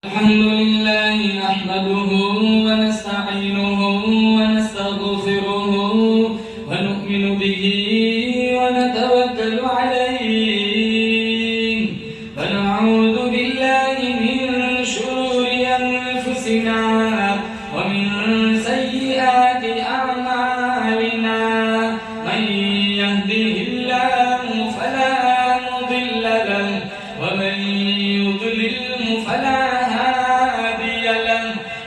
अल्हम्दुलिल्लाह नहमदुहु व नस्तईनुहु व नस्तगफिरुहु व नु'मिनु बिही व नतवक्कलु अलैहि व नऊज़ु बिल्लाहि मिन शुरूरि अनफुसिना व मिन सय्यिआति अअमालिना मन यहदिहिल्लाहु फला मुदिल्ल लहु व मन युद्लिल्हु फला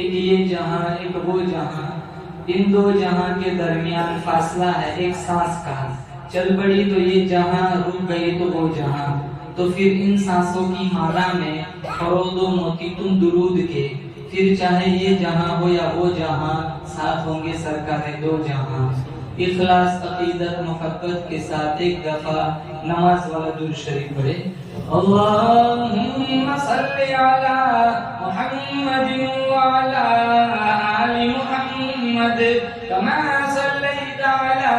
एक ये जहां एक वो जहां, इन दो जहां के दरमियान फासला है एक सांस का। चल बड़ी तो ये जहां, रुक गई तो वो जहां। तो फिर इन सांसों की माला में फरोदो मोती तुम दुरूद के, फिर चाहे ये जहां हो या वो जहां, साथ होंगे सरकार दो जहां। इखलास अकीदत मोहब्बत के साथ एक दफा नमाज वाला दुरूद शरीफ पढ़े। अल्लाहुम्मा सल्ली अला मुहम्मद व अला आलि मुहम्मद कमा सल्लैता अला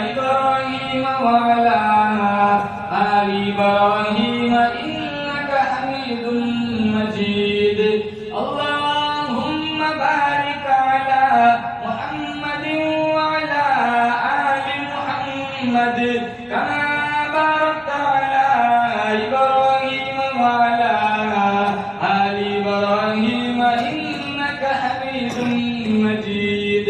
इब्राहीम व अला आलि इब्राहीम इन्नका हमीदुम मजीद। अल्लाहुम्मा बारिक अला मुहम्मद व अला आलि मुहम्मद कमा बारकता अला इब्राहीम व अला आलि इब्राहीम इन्नका हमीदुम मजीद।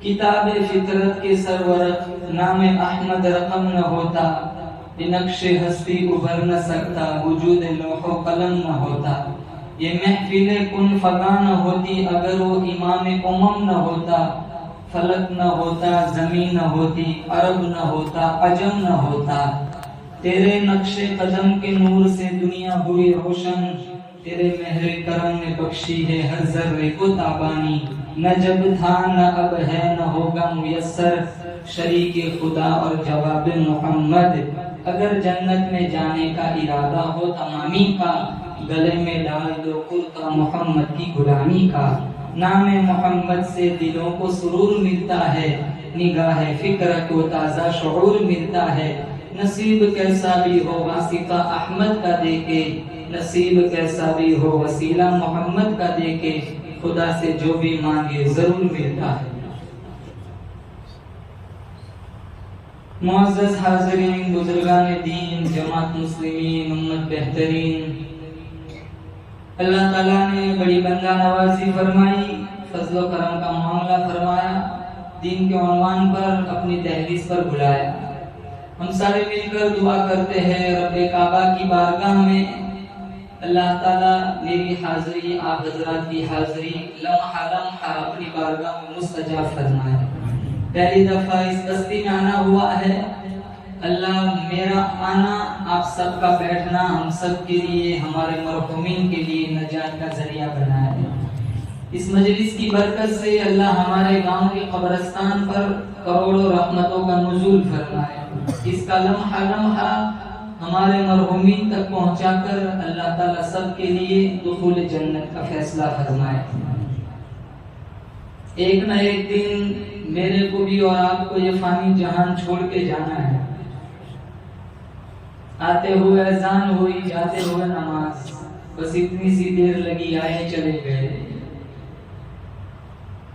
किताब फितरत के सरवरत नाम अहमद रकम न होता, नक्शे हस्ती उभर न सकता, वजूद लौहो कलम न होता। ये महफिले कुन फगा न होती अगर वो इमाम उमम न होता। फलक न होता, जमीन न होती, अरब न होता, अजम न होता। तेरे नक्शे कदम के नूर से दुनिया हुई रोशन, तेरे मेहरे करम ने बख्शी है हर जर्रे को ताबानी। न जब था न अब है न होगा मुयस्सर, शरीके खुदा और जवाब मोहम्मद। अगर जन्नत में जाने का इरादा हो तमामी का, गले में डाल दो कुर्ता मोहम्मद की गुलामी का। नाम मोहम्मद से दिलों को सुरूर मिलता है, निगाह फिक्र को ताज़ा शऊर मिलता है। नसीब कैसा भी हो वासिका अहमद का देके, नसीब कैसा भी हो वसीला मोहम्मद का देके, खुदा से जो भी मांगे जरूर मिलता है। मुअज़्ज़ज़ हाज़िरीन, बुजुर्गान दीन, जमात मुस्लिमीन, उम्मत बेहतरीन, अल्लाह ताला ने बड़ी बंदा नवाजी फरमाई। फजलो करम का मामला फरमाया, दीन के उन्वान पर अपनी दहलीज पर बुलाया। हम सारे मिलकर दुआ करते हैं रब्बे काबा की बारगाह में, अल्लाह ताला मेरी हाज़िरी, आप हज़रात की हाज़िरी लम्हा लम्हा अपनी बारगाह में मुस्तजाब फरमाए। पहली दफा इस बस्ती में आना हुआ है, अल्लाह मेरा आना, आप सबका बैठना हम सब के लिए, हमारे मरहुमीन के लिए नजात का जरिया बनाए। इस मजलिस की बरकत से अल्लाह हमारे गांव के कब्रिस्तान पर करोड़ों रहमतों का नुज़ूल फरमाए। इसका लम्हा लम्हा हमारे मरहुमीन तक पहुंचाकर अल्लाह ताला सब के लिए दुखूल जन्नत का फैसला फरमाए। एक न एक दिन मेरे को भी और आपको ये फानी जहान छोड़ के जाना है। आते हुए अज़ान हुई, जाते हुए नमाज, बस इतनी सी देर लगी, आए चले गए।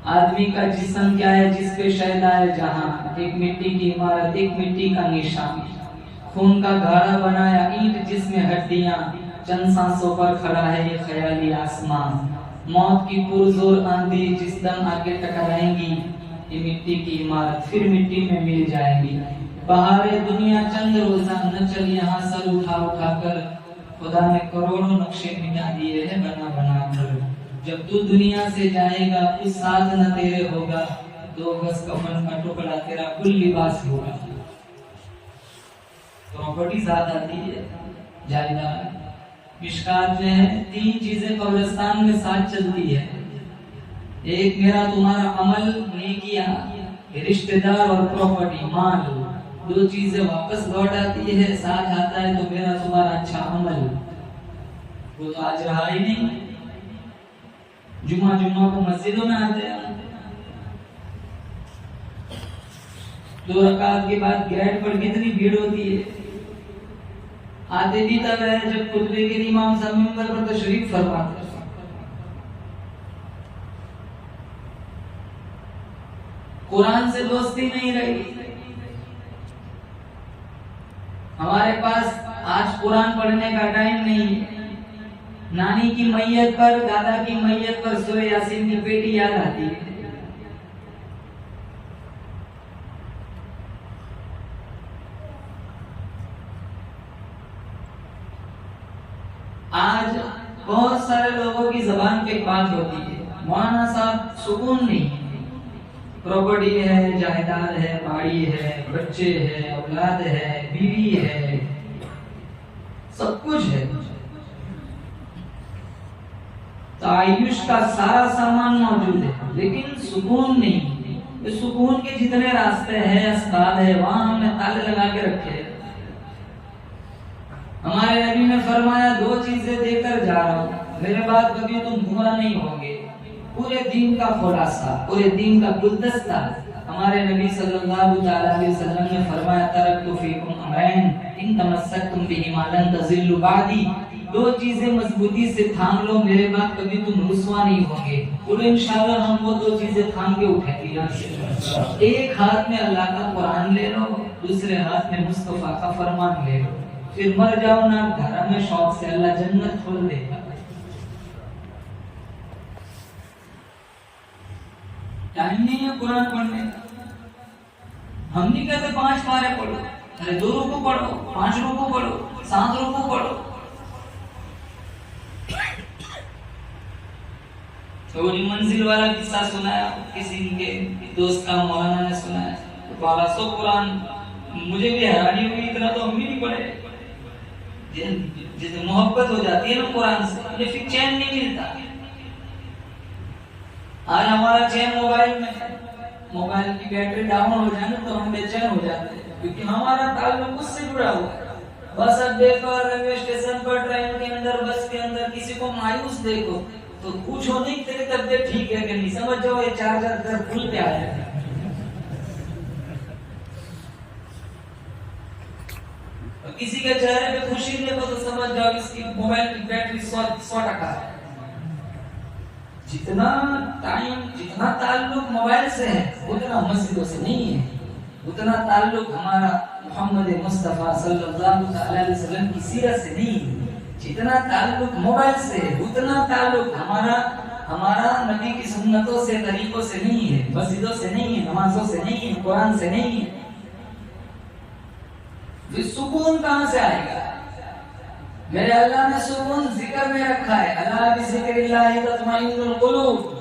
आदमी का जिस्म क्या है, जिस पे शैदा है जहां, एक मिट्टी की इमारत, एक मिट्टी का निशान, खून का गाढ़ा बनाया ईंट जिसमें हड्डियां, चंद सांसों पर खड़ा है ये ख्याली आसमान। मौत की पुरजोर आंधी जिस दम आके टकराएंगी, ये मिट्टी की इमारत फिर मिट्टी में मिल जाएंगी। बहारे दुनिया चंद रोजा न चल यहाँ सर उठा उठा कर, खुदा ने करोड़ों नक्शे मिटा दिए हैं बना बना कर। जब तू दुनिया से जाएगा कुछ साथ न तेरे होगा, 2 गज कफन का टुकड़ा तेरा कुल लिबास होगा। प्रॉपर्टी साथ आती है, जायदाद, मिशकात में है, 3 चीजें कब्रिस्तान में साथ चलती है। एक मेरा तुम्हारा अमल, नेकियां, रिश्तेदार और प्रॉपर्टी, माल, 2 चीजें वापस लौट आती है। साथ आता है तो मेरा तुम्हारा अच्छा अमल, वो तो आज रहा ही नहीं। जुम्मा को मस्जिदों में आते हैं, 2 रकात के बाद गेट पर कितनी भीड़ होती है। आते भी तब है जब खुतबे के इमाम साहब मिंबर पर तशरीफ फरमाते हैं। कुरान से दोस्ती नहीं रही। हमारे पास आज कुरान पढ़ने का टाइम नहीं है। नानी की मैयत पर, दादा की मैयत पर सूरह यासीन की पेटी याद आती है। आज बहुत सारे लोगों की जबान पे बात होती है, मौलाना साहब सुकून नहीं है, प्रॉपर्टी है, जायदाद है, बाड़ी है, बच्चे है, औलाद है, बीवी है, सब कुछ है, आयुष का सारा सामान मौजूद है, लेकिन सुकून नहीं। सुकून के जितने रास्ते हैं, अस्पताल है, वहां हमने ताले लगा के रखे। हमारे नबी ने फरमाया 2 चीजें देकर जा रहा हूं, मेरे बाद कभी तुम गुमराह नहीं होंगे। पूरे दीन का खुलासा, पूरे दीन का गुलदस्ता। हमारे नबी सल्लल्लाहु अलैहि वसल्लम ने फरमाया, तरक्तु फीकुम अमरैन इन तमस्सकतुम बिहिमा लन तज़िल्लु बादी। 2 चीजें मजबूती से थाम लो, मेरे बाद कभी तुम रुसवा नहीं होंगे। और इंशाल्लाह हम वो 2 चीजें थाम के उठाएंगे। एक हाथ में अल्लाह का कुरान ले लो, दूसरे हाथ में मुस्तफा का फरमान ले लो, फिर मर जाओ ना घर में शौक से, अल्लाह जन्नत खोल देगा। टाइम नहीं है कुरान पढ़ने का। हम नहीं कहते 5 पारे पढ़ो, अरे 2 रुकू पढ़ो, 5 रुकू पढ़ो, 7 रुकू पढ़ो। तो मंजिल वाला किस्सा सुनाया, किसी के दोस्त का मौलाना ने सुनाया, तो 1200 कुरान। मुझे भी हैरानी हुई, इतना तो हम भी नहीं पढ़े। जिसे मोहब्बत हो जाती है ना कुरान से, मुझे फिर चैन नहीं मिलता। आज हमारा चैन मोबाइल में है, मोबाइल की बैटरी डाउन हो जाए ना तो हम बेचैन हो जाते हैं, क्योंकि हमारा ताल्लुक उससे जुड़ा हुआ है। बस अड्डे पर, रेलवे स्टेशन पर, ट्रेन के अंदर, बस के अंदर किसी को मायूस देखो तो पूछो नहीं तेरी तबीयत ठीक है कि नहीं, समझ जाओ ये चार्जर घर फुल पे आया है। किसी के चेहरे पे खुशी देखो तो समझ जाओ इसकी मोबाइल की बैटरी 100% है। जितना टाइम, जितना ताल्लुक मोबाइल से है उतना मस्जिदों से नहीं है। उतना ताल्लुक हमारा मोहम्मद मुस्तफा सल्लल्लाहु अलैहि वसल्लम की सीरत से नहीं है। जितना ताल्लुक मोबाइल से है उतना ताल्लुक हमारा हमारा नबी की सुन्नतों से, तरीकों से नहीं है, मस्जिदों से नहीं है, नमाजों से नहीं है, कुरान से नहीं है। फिर सुकून कहां से आएगा? मेरे अल्लाह ने सुकून जिक्र में रखा है। अला बिज़िक्रिल्लाहि तत्मइन्नुल कुलूब।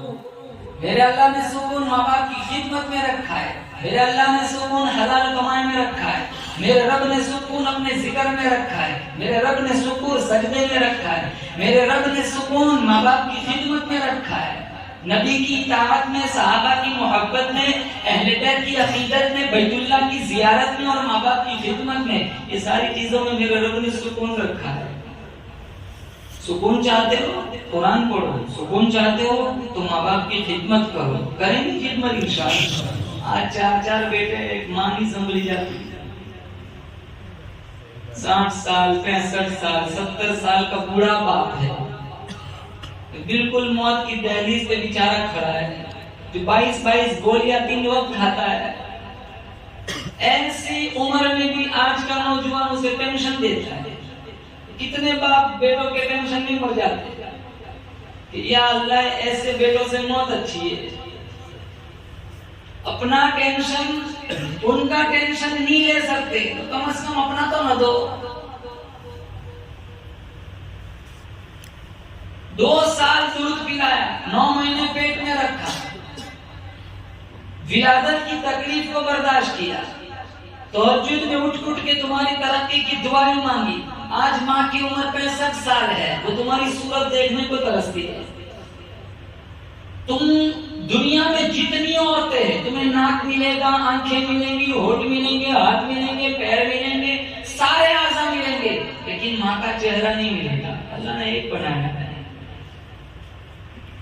मेरे अल्लाह ने सुकून माँ बाप की खिदमत में रखा है। मेरे अल्लाह ने सुकून हलाल कमाई में रखा है। मेरे रब ने सुकून अपने जिक्र में रखा है। मेरे रब ने सुकून सजदे में रखा है। मेरे रब ने सुकून माँ बाप की खिदमत में रखा है। नबी की इताअत में, सहाबा की मोहब्बत में, अहले बैत की अकीदत में, बैतुल्लाह की जियारत में और माँ बाप की खिदमत में, ये सारी चीजों में मेरे रब ने सुकून रखा है। सुकून चाहते हो कुरान पढ़ो, सुकून चाहते हो तो माँ बाप की खिदमत करो। करेंगे खिदमत इंशाअल्लाह। आज 4 बेटे एक माँ नहीं संभली जाती। 60 साल, 65 साल, 70 साल का बूढ़ा बाप है, बिल्कुल मौत की दहलीज पे बेचारा खड़ा है, जो 22 गोलियां 3 वक्त खाता है। ऐसी उम्र में भी आज का नौजवान उसे टेंशन देता है। कितने बाप बेटों के टेंशन में मर जाते हैं कि या अल्लाह ऐसे बेटों से मौत अच्छी है। अपना टेंशन, उनका टेंशन नहीं ले सकते तो कम से कम अपना तो न दो। 2 साल दूध पिलाया, 9 महीने पेट में रखा, विलादत की तकलीफ को बर्दाश्त किया, तहज्जुद में उठ के तुम्हारी तरक्की की दुआएं मांगी। आज माँ की उम्र 65 साल है, वो तुम्हारी सूरत देखने को तरसती है। तुम दुनिया में जितनी औरतें हैं, तुम्हें नाक मिलेगा, आंखें मिलेंगी, होठ मिलेंगे, हाथ मिलेंगे, पैर मिलेंगे, सारे आज़ा मिलेंगे, लेकिन माँ का चेहरा नहीं मिलेगा। अल्लाह ने एक बनाया है,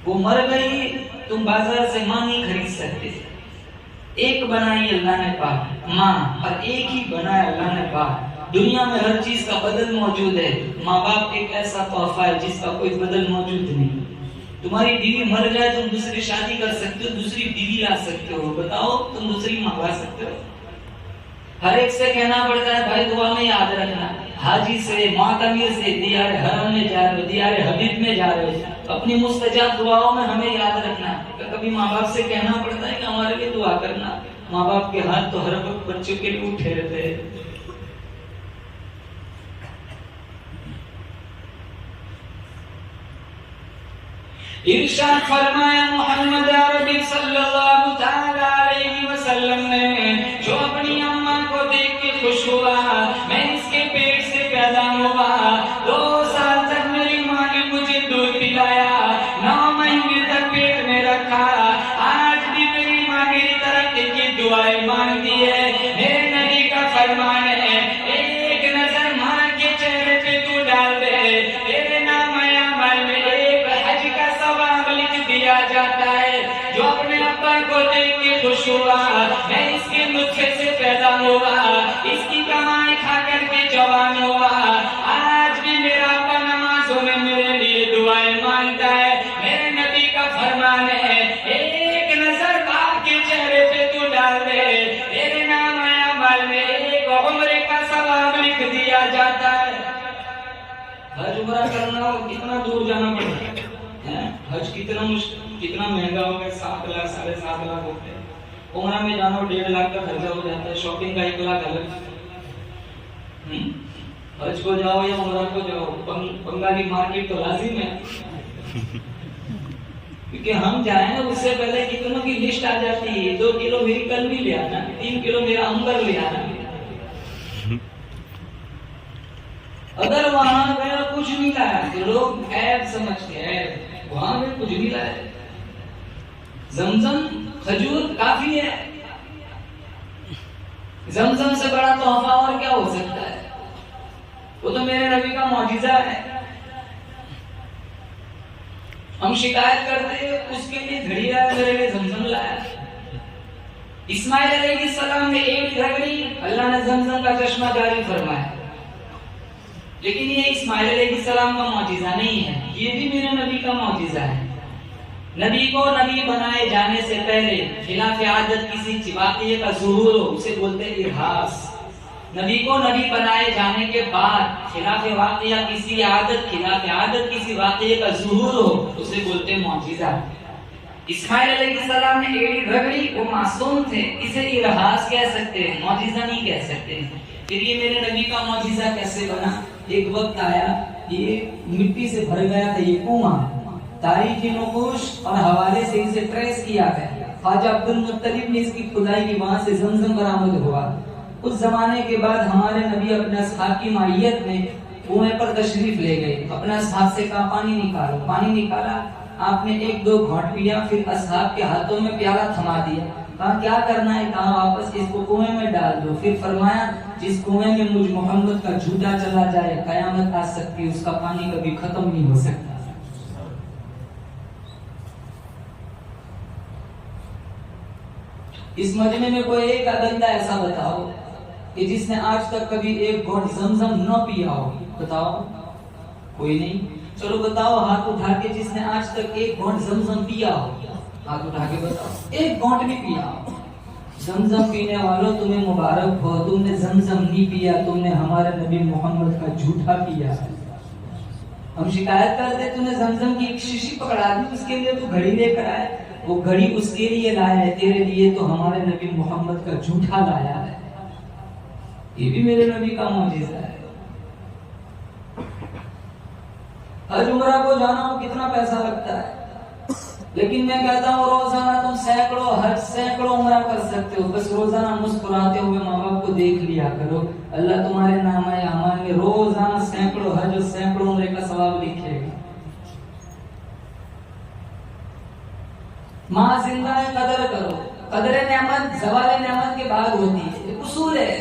वो मर गई, तुम बाजार से माँ नहीं खरीद सकते। एक बनाई अल्लाह ने पाक माँ, और एक ही बनाया अल्लाह ने पाक। दुनिया में हर चीज का बदल मौजूद है, माँ बाप एक ऐसा तोहफा है जिसका कोई बदल मौजूद नहीं। तुम्हारी बीवी मर जाए, तुम दूसरी शादी कर सकते हो, दूसरी बीवी ला सकते हो, बताओ तुम दूसरी मंगवा सकते हो? हर एक से कहना पड़ता है भाई दुआ में याद रखना, हाजी से, मातमीर से, दियारे हरम में जा रहे हो, दियारे हबीब में जा रहे हो, अपनी मुस्तजाब दुआओं में हमें याद रखना। कभी माँ बाप से कहना पड़ता है कि हमारे लिए दुआ करना। माँ बाप के हाथ तो हर वक्त बच्चों के लिए उठे रहते हैं। इरशाद फरमाया मोहम्मद अरबी सल्लल्लाहु तआला अलैहि वसल्लम ने, जो अपनी अम्मा को देख के खुश हुआ, मैं इसके पेट से पैदा हुआ, 2 साल तक मेरी माँ ने मुझे दूध पिलाया, 9 महीने तक पेट में रखा, आज भी मेरी माँ मेरी तरक्की की दुआएं मांगती है। मेरे नबी का फरमान है, एक नजर माँ के चेहरे पे तू डाल दे, तेरे नाम अमल में एक हज का सवाब लिख दिया जाता है। जो अपने अब्बा को देख के खुश हुआ, मैं इसके नुत्फे से पैदा हुआ, इसकी कमाई खा करके जवान हुआ, आज भी मेरा अब्बा नमाजों में मेरे लिए दुआएं मांगता है। मेरे नबी का फरमान है, एक नजर बाप के चेहरे पे तू डाल दे, तेरे नाम अमल में एक उम्र का सवाब लिख दिया जाता है। हज उम्रा करना हो कितना दूर जाना पड़ता है, हज कितना महंगा हो गया, 7 लाख 7.5 लाख होते हैं। उम्रा में जाना 1.5 लाख का खर्चा हो जाता है, शॉपिंग का 1 लाख अलग। हज को जाओ या उम्रा को जाओ, बंगाली मार्केट तो लाजिम है, क्योंकि हम जाए ना उससे पहले कितनों की लिस्ट आ जाती है। 2 किलो मेरी कल भी ले आना, 3 किलो मेरा अंबर ले आना। अगर वहां गया कुछ नहीं लाया तो लोग ऐब समझते हैं, वहां में कुछ नहीं लाया, जमजम खजूर काफी है, जमजम से बड़ा तोहफा और क्या हो सकता है? वो तो मेरे नबी का मौजिजा है। हम शिकायत करते हैं उसके लिए घड़ी लाया, मेरे लिए जमजम लाया। इस्माइल अलैहिस्सलाम ने एक घड़ी, अल्लाह ने जमजम का चश्मा जारी फरमाया, लेकिन ये इस्माइल अलैहिस्सलाम का मौजिजा नहीं है, ये भी मेरे नबी का मौजिजा है। नबी को नबी बनाए जाने से पहले खिलाफ आदत किसी वाक़ये का ज़ुहूर हो, उसे बोलते हैं इरहास। नबी को नबी बनाए जाने के बाद खिलाफ वाक़या किसी आदत किसी वाक़ये का ज़ुहूर हो, उसे बोलते मौजिज़ा। इस्माइल अलैहिस्सलाम ने एड़ी रगड़ी, वो मासूम थे, इसे इरहास कह सकते हैं, मौजिज़ा नहीं कह सकते। फिर ये मेरे नबी का मौजिज़ा कैसे बना? एक वक्त आया, ये मिट्टी से भर गया था ये कुआं, तारीखी नक़ूश और हवाले से इसे ट्रेस किया गया। ख्वाजा अब्दुल मुत्तलिब ने इसकी खुदाई की, वहां से ज़मज़म बरामद हुआ। उस जमाने के बाद हमारे नबी अपने असहाब की माइयत में कुएं पर तशरीफ ले गए। अपने असहाब से कहा पानी निकालो, पानी निकाला, आपने एक दो घोंट पिया, फिर असहाब के हाथों में प्याला थमा दिया। कहा क्या करना है? कहा वापस इसको कुएं में डाल दो। फिर फरमाया जिस कुएं में मुझ मोहम्मद का झूठा चला जाए कयामत आ सकती, उसका पानी कभी खत्म नहीं हो सकता। इस मजमे में कोई एक बंदा ऐसा बताओ कि जिसने आज तक कभी एक घोंट ज़मज़म न पिया हो? बताओ, कोई नहीं। चलो बताओ, हाथ उठा के जिसने आज तक एक घोंट ज़मज़म पिया हो, हाथ उठा के बताओ। एक घोंट भी पिया हो? ज़मज़म पीने वालों तुम्हें मुबारक हो, तुमने ज़मज़म नहीं पिया, तुमने हमारे नबी मोहम्मद का झूठा पिया है। हम शिकायत करते तूने ज़मज़म की एक शीशी पकड़ा दी, उसके लिए तू घड़ी लेकर आया, वो घड़ी उसके लिए लाया है, तेरे लिए तो हमारे नबी मोहम्मद का झूठा लाया है। ये भी मेरे नबी का मौजिज़ा है। हज उम्रा को जाना हो कितना पैसा लगता है, लेकिन मैं कहता हूँ रोजाना तुम सैकड़ों हज सैकड़ों उम्रा कर सकते हो। बस रोजाना मुस्कुराते हुए माँ बाप को देख लिया करो, अल्लाह तुम्हारे नामे अमाल में रोजाना सैकड़ों हज और सैकड़ों उम्रे का सवाब लिखेगा। माँ जिंदा है, कदर करो। कदर नेमत ज़वाल नेमत के बाद होती है। ये उसूल है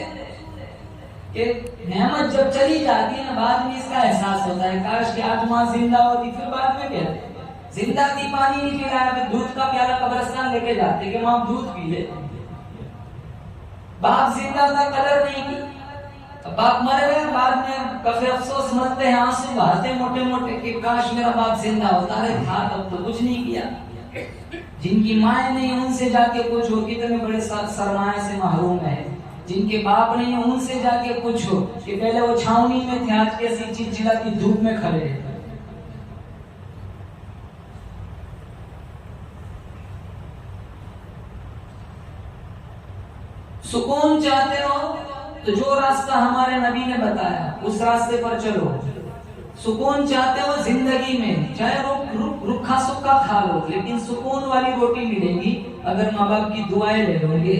कि नेमत जब चली जाती है ना, बाद में इसका एहसास होता है काश कि आज माँ जिंदा होती। फिर बाद में कहते जिंदा थी, पानी नहीं पिलाया, फिर दूध का प्याला कब्रिस्तान लेके जाते कि माँ दूध पी ले। बाप जिंदा था, कदर नहीं की, बाप मर गया, बाद में कफे अफसोस मरते हैं, आंसू बहाते मोटे मोटे कि काश मेरा बाप जिंदा होता। अरे था तब तो कुछ नहीं किया। जिनकी माए नहीं उनसे जाके पूछो कितने बड़े सरमाए से महरूम है। जिनके बाप नहीं है उनसे जाके पूछो कि पहले वो छावनी में थे, आज कैसी चिलचिलाती धूप में खड़े हैं। सुकून चाहते हो तो जो रास्ता हमारे नबी ने बताया उस रास्ते पर चलो। सुकून चाहते हो जिंदगी में, चाहे रुखा सुखा खा लो, लेकिन सुकून वाली रोटी मिलेगी अगर माँ बाप की दुआएं ले लोगे।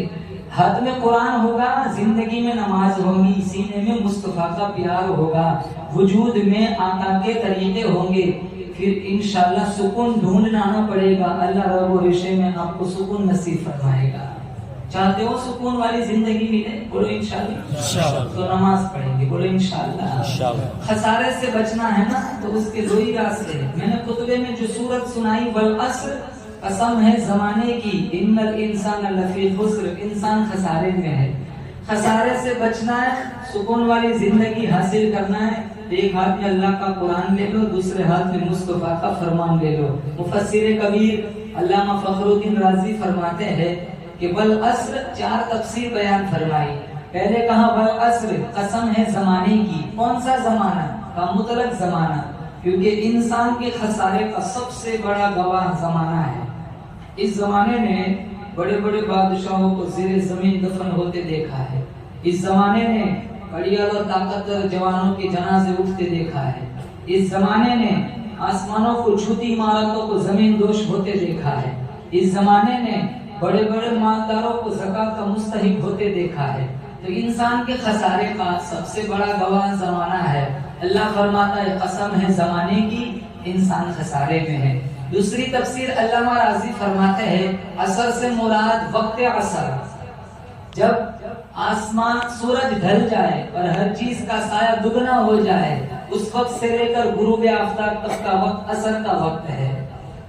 हाथ में कुरान होगा, जिंदगी में नमाज होगी, सीने में मुस्तफा का प्यार होगा, वजूद में आका के तरीके होंगे, फिर इंशाल्लाह सुकून ढूंढना ना पड़ेगा। अल्लाह रब्बुल इश्क़ में आपको सुकून नसीब फरमाएगा। चाहते हो सुकून वाली जिंदगी मिले? बोलो इंशाल्लाह। तो नमाज पढ़ेंगे, बोलो इंशाल्लाह। खसारे से बचना है ना, तो उसके दो ही रास्ते हैं। मैंने खुतबे में जो सूरत सुनाई, वल अस्र, कसम है जमाने की, इन्नल इंसान लफी खुस्र, इंसान खसारे में है। खसारे से बचना है, सुकून वाली जिंदगी हासिल करना है, एक हाथ में अल्लाह का कुरान ले लो, दूसरे हाथ में मुस्तफा का फरमान ले लो। मुफस्सिर कबीर अल्लामा फखरुद्दीन राजी फरमाते हैं कि वल अस्र, चार तफसीर बयान फरमाई। पहले कहा वल अस्र, कसम है जमाने की। कौन सा जमाना? का मुतलक जमाना, क्योंकि इंसान के खसारे का सबसे बड़ा गवाह जमाना है। इस जमाने ने बड़े बड़े बादशाहों को ज़ेरे जमीन दफन होते देखा है। इस जमाने ने घड़ियाल और ताकतवर जवानों के जनाजे उठते देखा है। इस जमाने ने आसमानों को छूती इमारतों को जमीन दोष होते देखा है। इस जमाने ने बड़े बड़े मालदारों को ज़कात का मुस्तहिक होते देखा है। तो इंसान के खसारे का सबसे बड़ा गवाह जमाना है। अल्लाह फरमाता है कसम है जमाने की, इंसान खसारे में है। दूसरी तफसीर अल्लामा राजी फरमाते हैं असर से मुराद वक्त असर, जब आसमान सूरज ढल जाए और हर चीज का साया दुगना हो जाए, उस वक्त से लेकर गुरूब आफ्ताब तक का वक्त असर का वक्त है।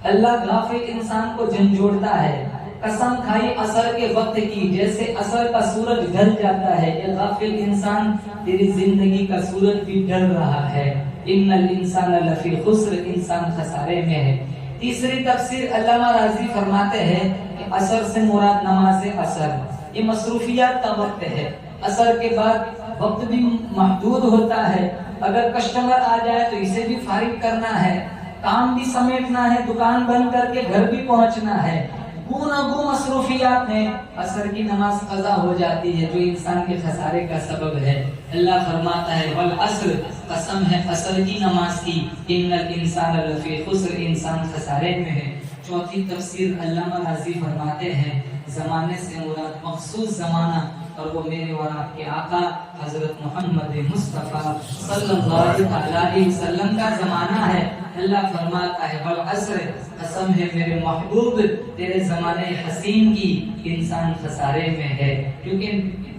अल्लाह गाफिल इंसान को झंझोड़ता है, कसम खाई असर के वक्त की, जैसे असर का सूरज ढल जाता है, ये गाफिल इंसान तेरी जिंदगी का सूरज भी ढल रहा है। इन्नल इंसान लफी खुस्र, इंसान खसारे में है। तीसरी तफसीर अल्लामा राजी फरमाते हैं कि असर से मुराद नमाज असर, ये मसरूफियात का वक्त है। असर के बाद वक्त भी महदूद होता है। अगर कस्टमर आ जाए तो इसे भी फारिग करना है, काम भी समेटना है, दुकान बंद करके घर भी पहुंचना है। गू मसरूफियात में असर की नमाज कज़ा हो जाती है, जो इंसान के खसारे का सबब है। अल्लाह फरमाता है वल अस्र, कसम है असर की नमाज की, इन्नल इंसान लफी खुस्र, इंसान खसारे में है। चौथी तफसीर अल्लामा राज़ी फरमाते हैं जमाने से मुराद मखसूस जमाना, और वो मेरे और आपके आका हजरत मोहम्मद मुस्तफ़ा सल्लल्लाहु अलैहि वसल्लम का जमाना है। अल्लाह फरमाता है वल अस्र, कसम है मेरे महबूब तेरे जमाने हसीन की, इंसान खसारे में है। क्योंकि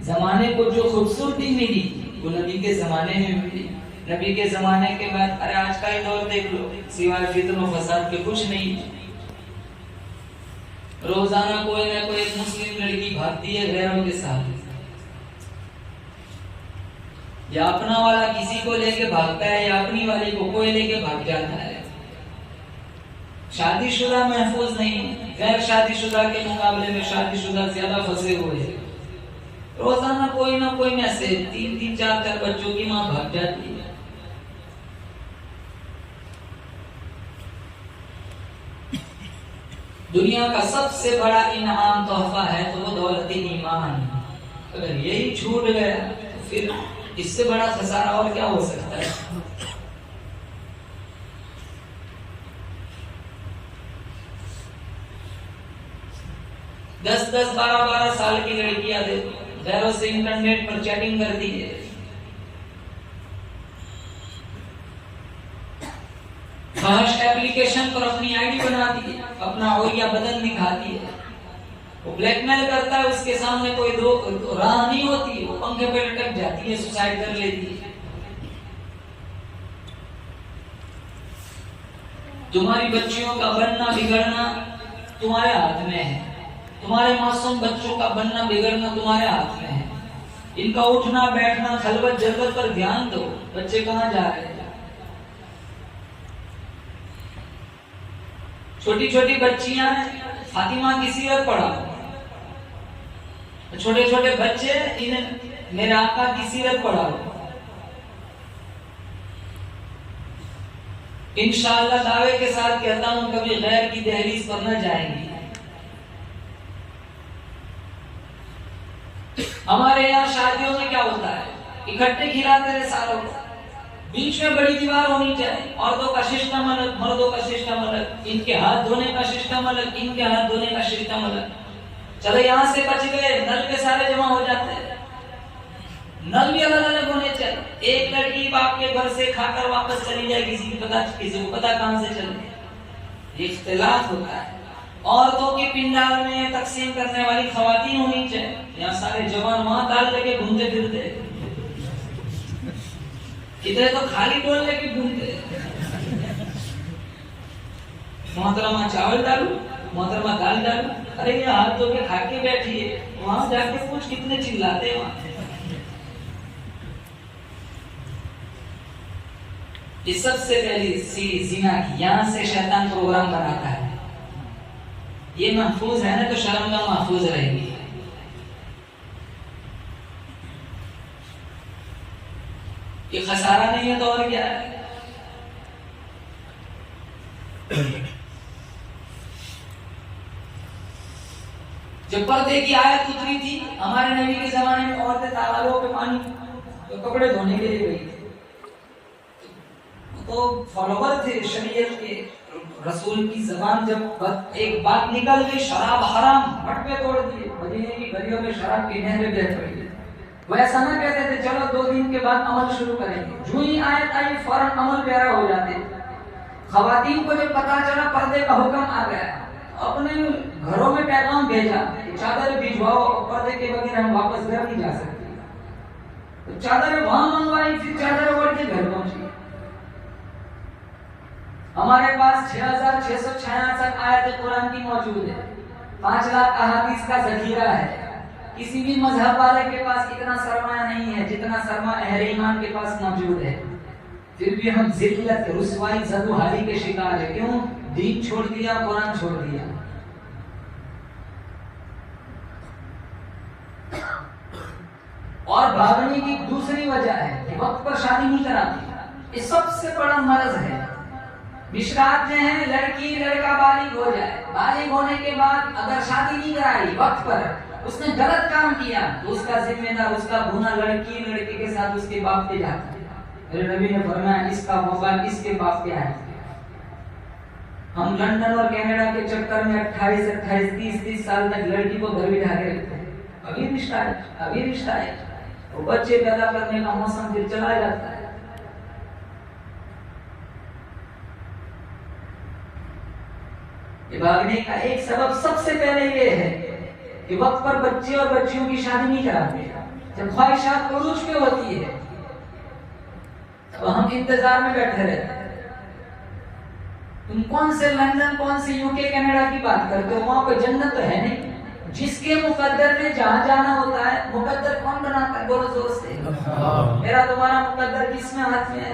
जमाने को जो खूबसूरती मिली वो नबी के जमाने में मिली। नबी के जमाने के बाद अरे आज का ही दौर देख लो, सिवाय फित्न और फसाद के कुछ नहीं। रोजाना कोई ना कोई एक मुस्लिम लड़की भागती है गैरों के साथ, या अपना वाला किसी को लेके भागता है, या अपनी वाली को कोई लेके भाग जाता है। शादीशुदा महफूज नहीं, गैर शादीशुदा के मुकाबले में शादीशुदा ज्यादा फंसे हुए हैं। रोजाना कोई ना कोई में से 3-3, 4-4 बच्चों की मां भाग जाती है। दुनिया का सबसे बड़ा इनाम तोहफा है तो वो दौलत ईमान। अगर यही छूट गया तो फिर इससे बड़ा खसारा और क्या हो सकता है। 10-10, 12-12 साल की लड़कियां गैरों से इंटरनेट पर चैटिंग करती है। फहश एप्लीकेशन पर अपनी आईडी बनाती है, अपना ओरिया बदन दिखाती है। वो ब्लैकमेल करता है, उसके सामने कोई दो राह नहीं होती, वो पंखे पे लटक जाती है, सुसाइड कर लेती है। तुम्हारी बच्चियों का बनना बिगड़ना तुम्हारे हाथ में है, तुम्हारे मासूम बच्चों का बनना बिगड़ना तुम्हारे हाथ में है। इनका उठना बैठना खलबत जलबत पर ध्यान दो। बच्चे कहाँ जा रहे हैं? छोटी छोटी बच्चियां फातिमा की सीरत पढ़ाओ, छोटे छोटे बच्चे इन्हें मेरे आका की सीरत पढ़ाओ। इंशाअल्लाह दावे के साथ कहता हूं कभी गैर की दहलीज पर न जाएंगी। हमारे यहाँ शादियों में क्या होता है, इकट्ठे खिलाते रहे सालों को, बीच में बड़ी दीवार होनी चाहिए। औरतों का सिस्टम अलग, मर्दों का सिस्टम अलग, इनके हाथ धोने का सिस्टम अलग, इनके हाथ धोने का सिस्टम अलग। चलो यहाँ से बच गए, नल पे सारे जमा हो जाते हैं, नल भी अलग अलग होने चाहिए। एक लड़की बाप के घर से खाकर वापस चली जाए, किसी को पता कहां से चले, इख्तिलाफ होता है। औरतों के पिंडाल में तकसीम करने वाली खवातीन होनी चाहिए, यहाँ सारे जवान वहां दाल लेके घूमते फिरते, इधर तो खाली डोल लेके घूमते। मोहतरमा चावल डालू, मोहतरमा दाल डालू, अरे ये हाथ धो के खा के बैठी है, वहां जाके पूछ कितने चिल्लाते हैं वहां। ये सबसे पहली सी जिना की, यहाँ से शैतान प्रोग्राम बनाता है। ये महफूज है ना तो शर्मगाह महफूज रहेगी। ये खसारा नहीं है तो और क्या है। जब पर्दे की आयत उतरी थी हमारे नबी के जमाने में, औरतें तालाबों पे पानी तो कपड़े धोने के लिए गई थी, तो फॉलोवर थे शरीयत के, रसूल की जबान जब एक बात निकल गई, शराब हराम, मटके तोड़ दिए, मदीने की गलियों में शराब की नहरें बह पड़ी। वो ऐसा ना कहते थे चलो 2 दिन के बाद अमल शुरू करेंगे, जो ही आयत आई फौरन अमल प्यारा हो जाते। खवातीन को जब पता चला पर्दे का हुक्म आ गया, अपने घरों में पैगाम भेजा, चादर भिजवाओ, पर्दे के बगैर हम वापस घर नहीं जा सकते। तो चादर वहां मंगवाई, फिर चादर ओढ़ के घर पहुंची। हमारे पास 6666 आयत कुरान की मौजूद है, 5 लाख अहादीस का जखीरा है। किसी भी मजहब वाले के पास इतना सरमाया नहीं है जितना सरमा अहले ईमान के पास मौजूद है। फिर भी हम जिल्लत, रुसवाई, जदुहारी के शिकार है। क्यों? दीन छोड़ दिया, कुरान छोड़ दिया। और भागने की दूसरी वजह है कि वक्त पर शादी नहीं कराती। ये सबसे बड़ा मर्ज है। मिशकात में है लड़की लड़का बालिग हो जाए, बालिग होने के बाद अगर शादी नहीं कराई वक्त पर, उसने गलत काम किया तो उसका जिम्मेदार, उसका गुनाह लड़की लड़के के साथ उसके बाप पे जाता है। मेरे नबी ने फरमाया इसका वबाल इसके बाप पे आए। हम लंदन और कनाडा के चक्कर में 28, 28, 30 साल तक लड़की को घर बिठा के रखते हैं, अभी रिश्ता है, अभी रिश्ता है, वो बच्चे पैदा करने का मौसम फिर चला जाता है। ये भागने का एक सबब सबसे पहले ये है कि वक्त पर बच्चे और बच्चियों की शादी नहीं कराते। जब ख्वाहिशात उरूज पे होती है तो हम इंतजार में बैठे रहते हैं। तुम कौन से लंदन, कौन से यूके, कनाडा की बात करते हो? वहां पे जन्नत तो है नहीं। जिसके मुकद्दर में जहां जाना होता है, मुकद्दर कौन बनाता है? बोलो जोर से। मेरा तुम्हारा मुकद्दर किसमें हाथ में है?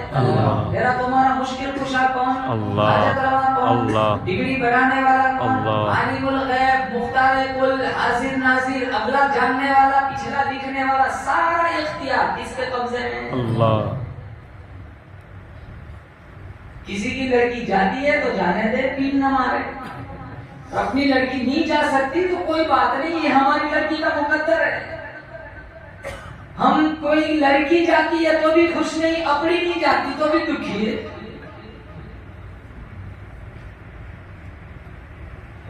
मेरा तुम्हारा मुश्किल कुशा कौन? हाजत रवा कौन? डिग्री बढ़ाने वाला कौन? आलिमुल गैब, मुख्तार कुल, हाजिर नाजिर, अगला जानने वाला, पिछला दिखने वाला, सारा इख्तियार किसके कब्जे में? अल्लाह। किसी की लड़की जाती है तो जाने दे, पीन न मारे। अपनी लड़की नहीं जा सकती तो कोई बात नहीं, ये हमारी लड़की का मुकद्दर है। हम कोई लड़की जाती है तो भी खुश नहीं, अपनी नहीं जाती तो भी दुखी है।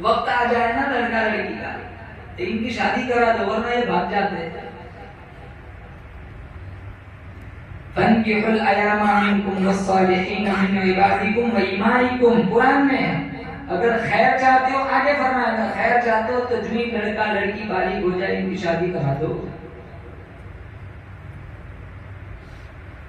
वक्त आ जाए ना लड़का लड़की का, तो इनकी शादी करा दो, वरना ये भाग जाते हैं। फन्किहुल अयामा मिनकुम वस्सालिहीन मिन इबादिकुम व इमाइकुम, कुरान में है। अगर खैर चाहते हो, आगे फरमाया खैर चाहते हो तो जुई लड़का लड़की बालिग हो जाए, इनकी शादी करा दो।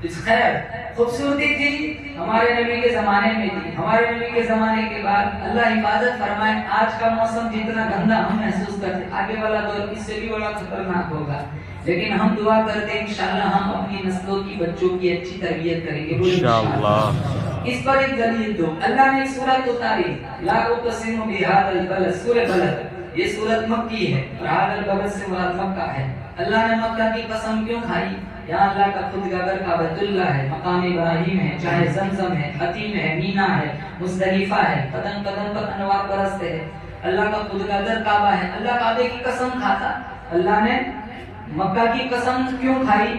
इस खैर खूबसूरती थी हमारे नबी के जमाने में थी। हमारे नबी के जमाने के बाद अल्लाह हिफाजत फरमाए, आज का मौसम जितना गंदा हम महसूस करते, आगे वाला दौर इससे भी बड़ा खतरनाक होगा। लेकिन हम दुआ करते हैं इंशाअल्लाह हम अपनी नस्लों की बच्चों की अच्छी तरबियत करेंगे इंशाअल्लाह। इस पर एक दलील दो। अल्लाह ने एक सूरत उतारी, ला उक़सिमु बिहादल बलद, सूरह बलद। ये सूरत मक्की है और हादल बलद से मुराद मक्का है। अल्लाह ने मक्का की कसम क्यों खाई? यहाँ अल्लाह का खुद का घर काबतुल्लाह है, मकाम इब्राहिम है, चाहे जमजम है, हतीम है, मीना है, मुज़दलिफा है, कदम कदम पर अनवार बरसते हैं। अल्लाह का खुद का घर काबा है। अल्लाह काबे की कसम खाता, अल्लाह ने मक्का की कसम क्यों खाई?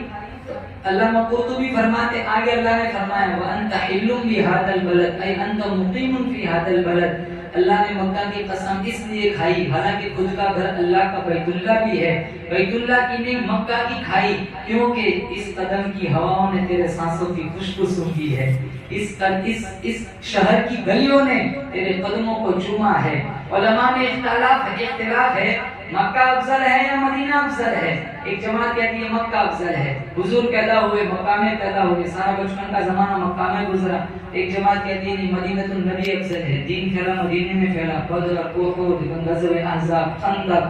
अल्लाह कुर्तुबी फरमाते, आगे अल्लाह ने फरमाया व अंत हिल्लुम बिहादल बलद, ऐ अंत मुक़ीमुन फी हादल बलद। अल्लाह ने मक्का की कसम इसलिए खाई, हालांकि खुद का घर अल्लाह का बैतुल्लाह भी है, बैतुल्लाह की नहीं मक्का की खाई, क्योंकि इस कदम की हवाओं ने तेरे सांसों की खुशबू सूंघी है। इस शहर की गलियों ने तेरे कदमों को चूमा है। उलमा में इख्तिलाफ है, मक्का अफजल है या मदीना अफजल है? एक जमात कहती है मक्का अफजल है, हुजूर पैदा हुए मक्का में पैदा हुए, सारा बचपन का जमाना मक्का में गुजरा। एक जमात कहती है मदीनतुन नबी अफजल है, दीन फैला मदीने में फैला, बदर, उहुद, गज़वे अहज़ाब, खंदक,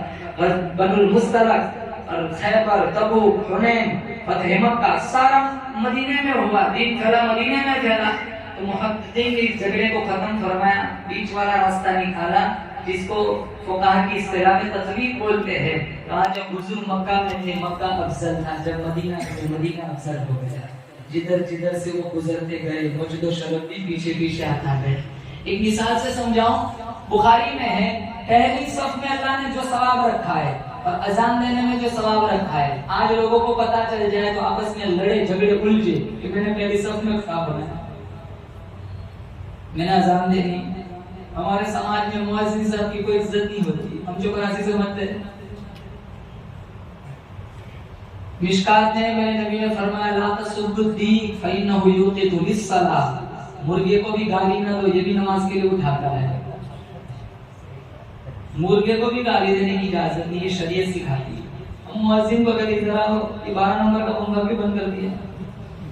बनुल मुस्तलक और खैबर, तबूक, हुनैन, फतह मक्का सारा मदीने में हुआ, दीन फैला मदीने में फैला। तो मुहद्दिसीन ने इस झगड़े को खत्म फरमाया, बीच वाला रास्ता निकाला जिसको फुकाहा की इस्तिलाह में तस्वीर बोलते हैं। कहा जब हुजूर मक्का में थे मक्का अफजल था, जब मदीना में मदीना अफजल हो गया। जिधर जिधर से वो गुजरते गए मजदो शरफ भी पीछे पीछे आता गए। एक मिसाल से समझाऊं, बुखारी में है पहली सफ में अल्लाह ने जो सवाब रखा है और अजान देने में जो सवाब रखा है, आज लोगों को पता चल जाए तो आपस में लड़े झगड़े उलझे कि मैंने पहली सफ में खा बनाया, मैंने अजान देनी। हमारे समाज में मुअज्जिन साहब की कोई इज्जत नहीं होती, हम चौरासी से मरते। मिशकात में मेरे नबी ने फरमाया ला तसुब्बुद्दीन फइन्नहु युक़ितु लिस्सलाह, मुर्गे को भी गाली न दो, ये भी नमाज के लिए उठाता है। मुर्गे को भी गाली देने की इजाजत नहीं, ये शरीयत सिखाती है। हम मुअज्जिन को कहते जरा 12 नंबर का पंखा भी बंद कर दिया,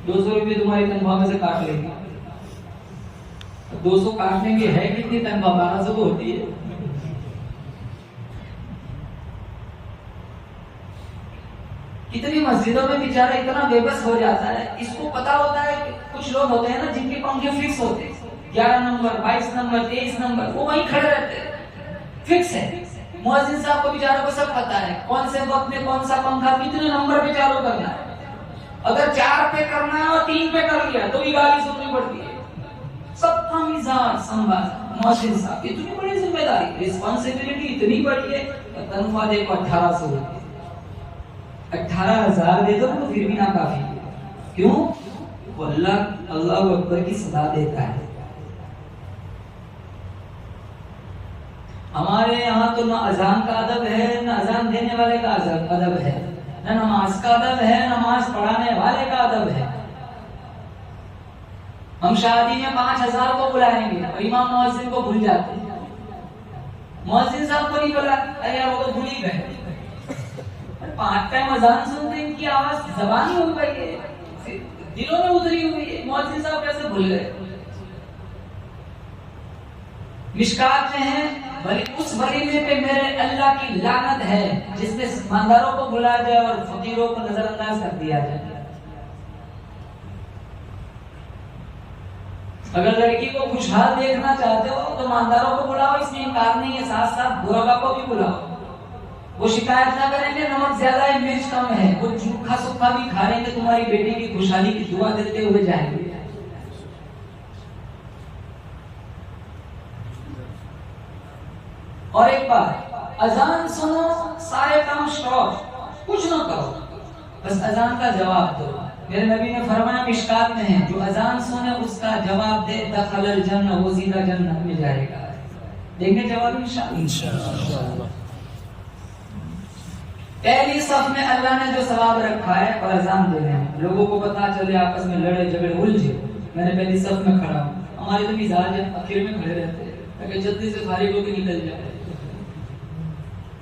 200 रुपये तुम्हारी तनख्वाह में से काट लेंगे। 200 काटने की है कितनी तनख्वाह? 1200 तो होती है। कितनी मस्जिदों में बेचारा इतना बेबस हो जाता है, इसको पता होता है कि कुछ लोग होते हैं ना जिनके पंखे फिक्स होते हैं, 11 नंबर, 22 नंबर, 23 नंबर, वो वहीं खड़े रहते हैं, फिक्स है। मुअज्जिन साहब को बेचारों को सब पता है कौन से वक्त में कौन सा पंखा कितने नंबर पे चालू करना है। अगर 4 पे करना है और 3 पे कर लिया तो भी गाली सुननी पड़ती है। सबका मिजाज संभाल मुअज्जिन साहब, इतनी बड़ी जिम्मेदारी, रिस्पांसिबिलिटी इतनी बड़ी है। तनख्वाह देखो 1800, 18,000 दे दो तो फिर भी ना काफी है। क्यों? वो अल्लाह अकबर की सदा देता है। हमारे यहाँ तो ना अजान का अदब है, ना अजान देने वाले का अदब है, ना नमाज का अदब है, नमाज पढ़ाने वाले का अदब है। हम शादी में 5,000 को बुलाएंगे और इमाम मुअज्जिन को भूल जाते हैं। मुअज्जिन साहब को नहीं बुला, अरे यार वो तो भूल ही गए। 5 टाइम अजान सुनते हैं, इनकी आवाज ज़बानी हो गई है, दिलों में उतरी हुई है। मुअज्जिन साहब कैसे भूल गए? मिशकात में है, भले उस वलीमे पे मेरे अल्लाह की लानत है जिसमें ईमानदारों को बुलाया जाए और फकीरों को नजरअंदाज कर दिया जाए। अगर लड़की को खुशहाल देखना चाहते हो तो ईमानदारों को बुलाओ, इसमें इनकार नहीं है। साथ साथ बुराबा को भी बुलाओ, वो शिकायत ना करेंगे नमक ज्यादा है मिर्च कम है, वो सूखा सूखा भी खा लेंगे, तुम्हारी बेटी की खुशहाली की दुआ देते हुए जाएंगे। और एक बार अजान सुनो, सारे काम स्टॉप, कुछ ना करो, बस अजान का जवाब दो। मेरे नबी ने फरमाया, मिशकात में है, जो अजान सुने उसका जवाब दे दखलल जन्नह, वो सीधा जन्नत में जाएगा। देंगे जवाब इंशाअल्लाह। पहली सफ में अल्लाह ने जो सवाब रखा है और अजान देने में, लोगों को पता चले आपस में लड़े झगड़े उलझे, मैंने पहली सफ में खड़ा हूँ। हमारे तो मिजाज है आखिर में खड़े रहते हैं ताकि जल्दी से फारिग होकर निकल जाए।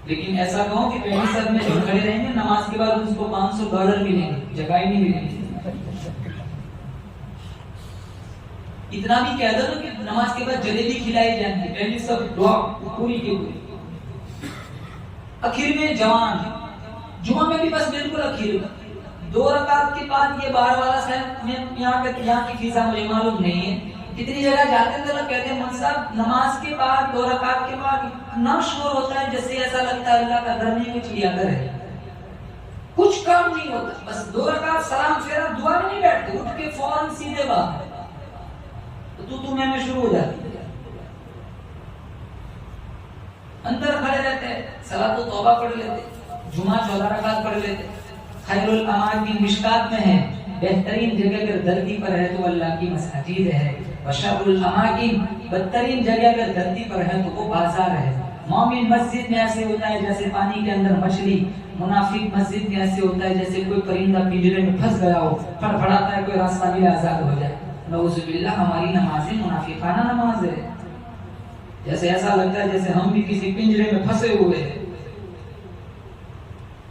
लेकिन ऐसा कहो कि पहली सफ में जो खड़े रहेंगे नमाज के बाद उनको $500 मिलेंगे, जगह ही नहीं मिलेगी। इतना भी कह दो कि नमाज के बाद जलेबी खिलाई जाएंगी, पहली सफ दुआ पूरी की पूरी। आखिर में जवान जुमा में भी बस बिल्कुल आखिर में 2 रकात के बाद ये बाहर वाला साहब यहाँ की फीसा मुझे मालूम नहीं है, कितनी जगह जाते हैं तो लोग कहते हैं साहब नमाज के बाद 2 रकात के बाद इतना शोर होता है जैसे ऐसा लगता है अल्लाह का घर नहीं कुछ लिया करे, कुछ काम नहीं होता, बस 2 रकात सलाम फेरा दुआ में नहीं बैठते, उठ के फौरन सीधे बाहर तो तू में शुरू हो जाती है। अंदर खड़े रहते हैं, सलातो तौबा पढ़ लेते, जुमा 14 रकात पढ़ लेते। खैरुल अमाल की मिशकात में है, बेहतरीन जगह अगर धरती पर है तो अल्लाह की मसाजिद है, वशरुल अमाकिन बदतरीन जगह अगर धरती पर है तो वो बाजार है। मोमिन मस्जिद में ऐसे होता है जैसे पानी के अंदर मछली, मुनाफिक मस्जिद में ऐसे होता है जैसे कोई परिंदा पिंजरे में फंस गया हो, फड़फड़ाता है, कोई रास्ता मिले आजाद हो जाए। नऊजुबिल्लाह, हमारी नमाजें मुनाफिकाना नमाज है, जैसे ऐसा लगता है जैसे हम भी किसी पिंजरे में फंसे हुए हैं।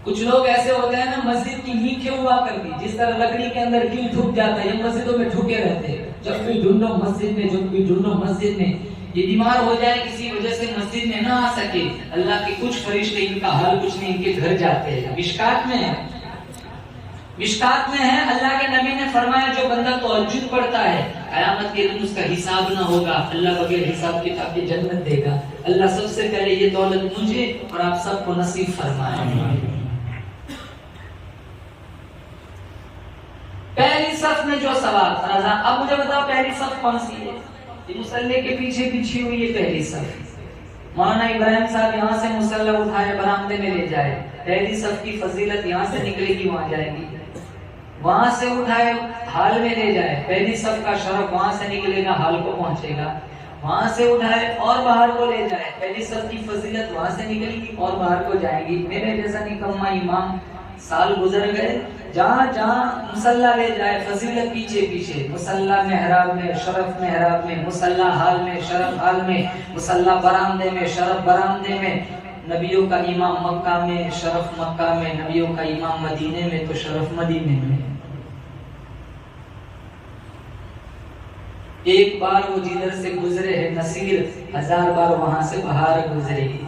कुछ लोग ऐसे होते हैं ना, मस्जिद की ईंटें हुआ करती, जिस तरह लकड़ी के अंदर कील ढुक जाता है, ये मस्जिदों में ढुके रहते हैं। जब भी ढूंढो मस्जिद में, जब भी ढूंढो मस्जिद में, ये बीमार हो जाए किसी वजह से मस्जिद में ना आ सके, अल्लाह के कुछ फरिश्ते, इनका हाल कुछ नहीं, इनके घर जाते हैं। मिशकात में है, मिशकात में है, अल्लाह के नबी ने फरमाया जो बंदा तहज्जुद पढ़ता है क़यामत के दिन उसका हिसाब ना होगा, अल्लाह बगैर हिसाब किताब की जन्नत देगा। अल्लाह सबसे पहले ये दौलत मुझे और आप सबको नसीब फरमाए। पहली सफ में जो सवाल था, अब मुझे बताओ पहली सफ कौन सी है? मुसल्ले के पीछे बिछी हुई है पहली सफ। मौलाना इब्राहिम साहब यहाँ से मुसल्ला उठाए बरामदे में ले जाए, पहली सफ की फजीलत यहाँ से निकलेगी वहां जाएगी। वहां से उठाए हाल में ले जाए, पहली सफ का शरफ वहां से निकलेगा, हाल को पहुंचेगा। वहां से उठाए और बाहर को ले जाए, पहली सफ की फजीलत वहां से निकलेगी और बाहर को जाएगी। मेरे जैसा निकम्मा इमाम साल गुजर गए, जहाँ जहाँ मुसल्ला ले जाए फजीलत पीछे पीछे, मुसल्ला मेहराब में, शरफ मेहराब में, मुसल्ला हाल में, शरफ हाल में, मुसल्ला बरामदे में, शरफ बरामदे में, नबियों का इमाम मक्का में, शरफ मक्का में, नबियों का इमाम मदीने में तो शरफ मदीने में। एक बार वो जिधर से गुजरे है नसीर, 1000 बार वहां से बाहर गुजरेगी।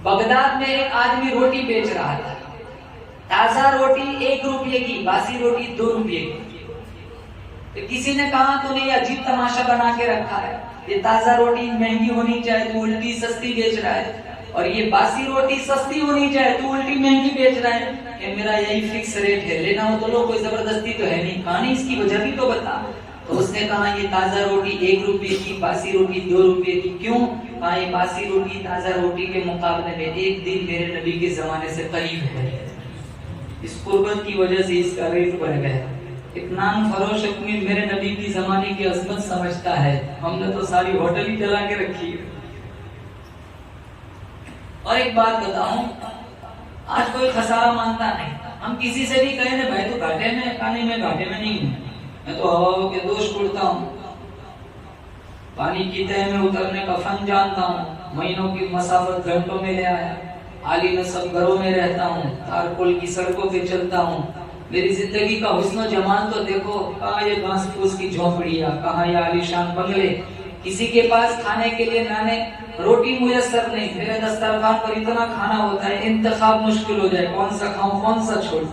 बगदाद में एक आदमी रोटी बेच रहा था, ताजा रोटी 1 रुपये की, बासी रोटी 2 रुपये की। तो किसी ने कहा तूने ये अजीब तमाशा बना के रखा है, ये ताजा रोटी महंगी होनी चाहिए, तू उल्टी सस्ती बेच रहा है। और ये बासी रोटी सस्ती होनी चाहिए, तू उल्टी महंगी बेच रहा है कि मेरा यही फिक्स रेट है, लेना हो तो लो, कोई जबरदस्ती तो है नहीं। कहानी इसकी वजह भी तो बता। तो उसने कहा ये ताजा रोटी 1 रुपए की, बासी रोटी 2 रुपए की। क्यों? कहा ये बासी रोटी ताजा रोटी के मुकाबले में 1 दिन मेरे नबी के जमाने से करीब है, इस कुर्बत की वजह से इसका रेट बढ़ गया। एक नाम फरोश अपनी मेरे नबी की जमाने की अजमत समझता है, हमने तो सारी होटल ही चला के रखी है। और एक बात बताऊं, आज कोई खसारा मानता नहीं। हम किसी से भी कहें ना भाई तो घाटे में, कहानी में घाटे में नहीं हूं, मैं तो हवाओं के दोष उड़ता हूँ, पानी की तह में उतरने का फन जानता हूँ, महीनों की मसाफत घंटों में ले आया, आली नस्ब घरों में रहता हूँ, तारकोल की सड़कों पे चलता हूँ, मेरी जिंदगी का हुस्न जमाल तो देखो, कहाँ ये घास फूस की झोपड़ियाँ, कहाँ ये आलीशान बंगले, किसी के पास खाने के लिए नाने रोटी मुयस्सर नहीं, मेरे दस्तरखान पर इतना खाना होता है इंतखाब मुश्किल हो जाए, कौन सा खाऊं कौन सा छोड़।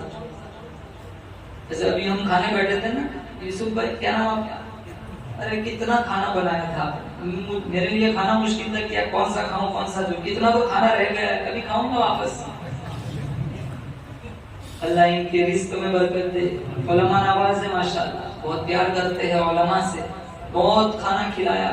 जैसे अभी हम खाने बैठे थे ना, यूसुफ भाई क्या नाम आपका, अरे कितना खाना बनाया था, मेरे लिए खाना मुश्किल था, क्या कौन सा खाऊं कौन सा छोड़, कितना तो खाना रह गया, कभी खाऊंगा वापस। अल्लाह इनके रिस्क में बरकत दे। उलमा नवाज है माशाल्लाह, बहुत प्यार करते हैं उलमा से, बहुत खाना खिलाया,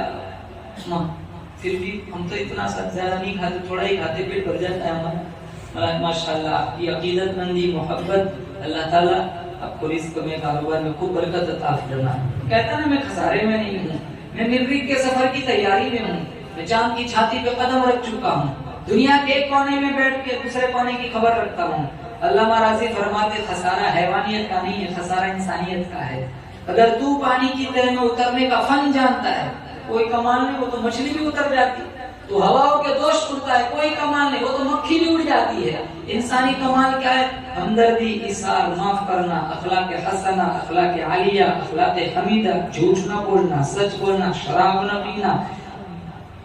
फिर भी हम तो इतना सब ज्यादा नहीं खाते, थोड़ा ही खाते, पेट भर जाता है हमारा। माशाल्लाह आपकी अकीदतमंदी मोहब्बत, अल्लाह ताला आपको रिस्क में कारोबार में खूब बरकत अता फरमाए। कहता ना मैं खसारे में नहीं हूँ, मैं मरीख के सफर की तैयारी में हूँ, मैं चांद की छाती पे कदम रख चुका हूँ, दुनिया के एक कोने में बैठ के दूसरे कोने की खबर रखता हूँ। अल्लाह राज़ी फरमाते खसारा हैवानियत का नहीं है, खसारा इंसानियत का है। अगर तू पानी की तह में उतरने का फन जानता है, कोई कमाल नहीं, वो तो मछली भी उतर जाती, तो हवाओं के दोष उड़ता है, कोई कमाल नहीं, वो तो मक्खी भी उड़ जाती है। इंसानी कमाल क्या है? हमदर्दी, इसार, माफ करना, अखलाक हसना, अखलाक आलिया, अखलाक हमीदा, झूठ न बोलना, सच बोलना, शराब न पीना,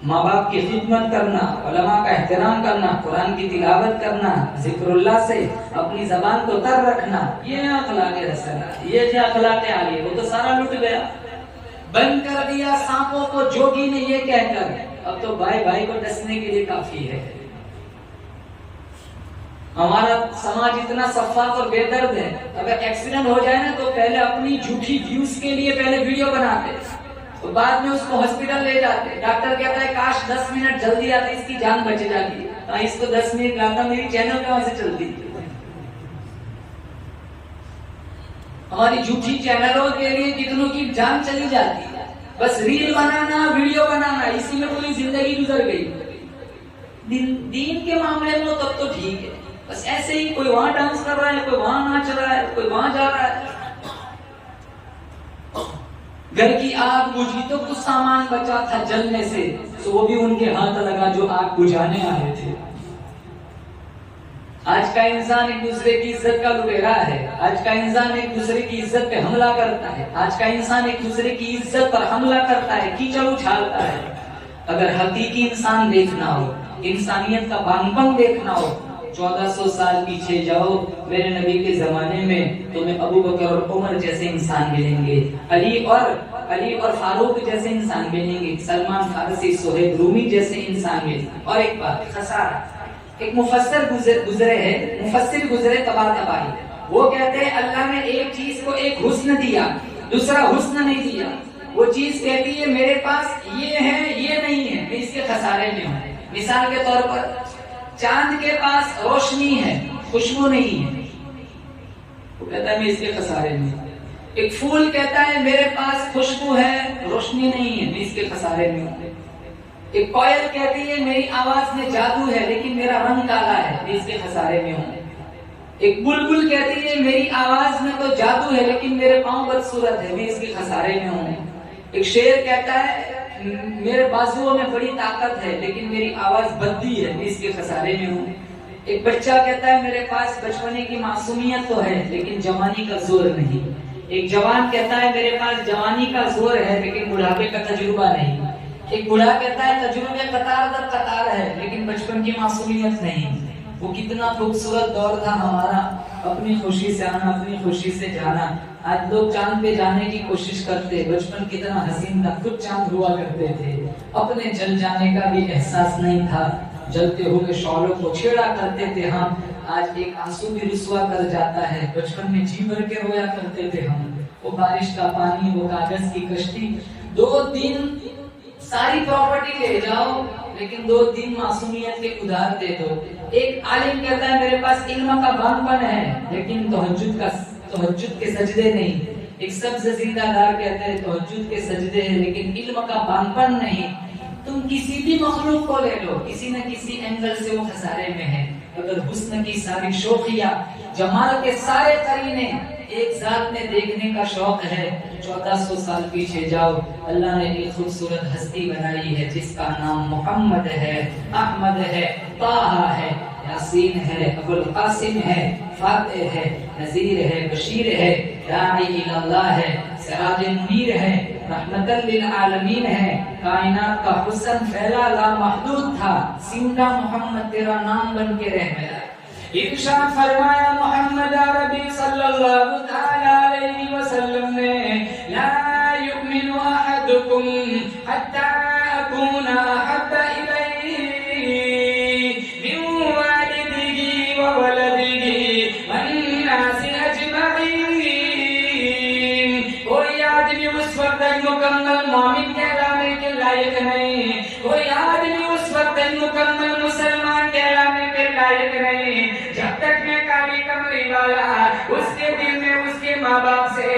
माँ बाप की खिदमत करना, उलमा का एहतराम करना, कुरान की तिलावत करना, जिक्रुल्लाह से अपनी जबान को तर रखना, ये अखलाक हसना, ये जो अखलाक आलिया, वो तो सारा लुट गया। बंद कर दिया सांपों को जोगी ने ये कहकर, अब तो भाई भाई को डसने के लिए काफी है। हमारा समाज इतना सफाक और बेदर्द है, अगर एक्सीडेंट हो जाए ना तो पहले अपनी झूठी व्यूज के लिए पहले वीडियो बनाते, तो बाद में उसको हॉस्पिटल ले जाते, डॉक्टर कहता है काश 10 मिनट जल्दी आते, इसकी जान बच जाती, तो इसको 10 मिनट लाता, मेरी चैनल कहां से चलती। हमारी झूठी चैनलों के लिए कितनों की जान चली जाती है, बस रील बनाना, वीडियो बनाना, इसी में पूरी जिंदगी गुजर गई। दीन के मामले में तब तो ठीक है, बस ऐसे ही कोई वहां डांस कर रहा है, कोई वहां नाच रहा है, कोई वहां जा रहा है। घर की आग बुझी तो कुछ सामान बचा था जलने से, तो वो भी उनके हाथ लगा जो आग बुझाने आए थे। आज का इंसान एक दूसरे की इज्जत का लुटेरा है, आज का इंसान एक दूसरे की इज्जत पे हमला करता है, आज का इंसान एक दूसरे की इज्जत पर हमला करता है, कीचड़ उछालता है। अगर हकीकी इंसान देखना हो, इंसानियत का बांगपन देखना हो, 1400 साल पीछे जाओ, मेरे नबी के जमाने में तुम्हें अबू बकर और उमर जैसे इंसान मिलेंगे, अली और फारूक जैसे इंसान मिलेंगे, सलमान फारसी, सोहेब रूमी जैसे इंसान मिलेंगे। और एक बात, खसारा, एक मुफस्सिर गुजरे तबाही, वो कहते हैं अल्लाह ने एक चीज को एक हुस्न दिया, दूसरा हुस्न नहीं दिया। वो चीज कहती है मेरे पास ये है, ये नहीं है, मैं इसके खसारे में हूँ। मिसाल के तौर पर चांद के पास रोशनी है, खुशबू नहीं है, वो कहता है मैं इसके खसारे में। एक फूल कहता है मेरे पास खुशबू है, रोशनी नहीं है, मैं इसके खसारे में हूँ। एक कोयल कहती है मेरी आवाज में जादू है, लेकिन मेरा रंग काला है, मैं इसके खसारे में हूँ। एक बुलबुल कहती है मेरी आवाज में तो जादू है, लेकिन मेरे पाँव बदसूरत है, मैं इसके खसारे में हूँ। एक शेर कहता है मेरे बाजुओं में बड़ी ताकत है, लेकिन मेरी आवाज बद्दी है, मैं इसके खसारे में हूँ। एक बच्चा कहता है मेरे पास बचपने की मासूमियत तो है, लेकिन जवानी का जोर नहीं। एक जवान कहता है मेरे पास जवानी का जोर है, लेकिन बुढ़ापे का तजुर्बा नहीं। एक बूढ़ा कहता है तजुर्बे कतार दर कतार है, लेकिन बचपन की मासूमियत नहीं। वो कितना खूबसूरत दौर था हमारा, अपनी खुशी से आना, अपनी खुशी से जाना। आज लोग चांद पे जाने की कोशिश करते, बचपन कितना हसीन था, खुद चांद हुआ करते थे, अपने जल जाने का भी एहसास नहीं था। जलते हुए शौलों को छेड़ा करते थे हम, आज एक आंसू भी रुसवा कर जाता है। बचपन में जी भर के रोया करते थे हम, वो बारिश का पानी, वो कागज की कश्ती। 2 दिन सारी प्रॉपर्टी ले जाओ, लेकिन 2 दिन मासूमियत के उधार दे दो। एक आलिम कहता है मेरे पास इल्म का बानपन है, लेकिन तहज्जुद के सजदे नहीं। एक सब्ज जिंदादार कहते हैं तहज्जुद के सजदे हैं, लेकिन इल्म का बानपन नहीं। तुम किसी भी मखलूक को ले लो, किसी न किसी एंगल से वो खसारे में है। अगर हुस्न की सारी शोखिया, जमाल के सारे करीने एक जात में देखने का शौक है, 1400 साल पीछे जाओ, अल्लाह ने एक खूबसूरत हस्ती बनाई है जिसका नाम मोहम्मद है, अहमद है, ताहा है, यासीन है, अबुल कासिम है, फातिह है, नज़ीर है, बशीर है, दाई इल्लाह है, सिराज मुनीर है, रहमतल लिल आलमीन है। कायनात का हुस्न फैला लामहदूद था, सिमटा मोहम्मद तेरा नाम बन के रह गया। इरशाद फरमाया मोहम्मद अरबी सल्लल्लाहु तआला अलैहि वसल्लम ने, ला युमिनु अहदुकुम हत्ता अकूना अहब्बा इलैहि मिन वालिदिही व वलदिही वन्नासि अजमईन। कोई आदमी उस वक्त मुकम्मल मोमिन कहलाने के लायक नहीं, कोई आदमी उस वक्त मुकम्मल मुसलमान कहलाने के लायक नहीं जब तक मैं काली कमरी वाला उसके दिल में, उसके माँ बाप से,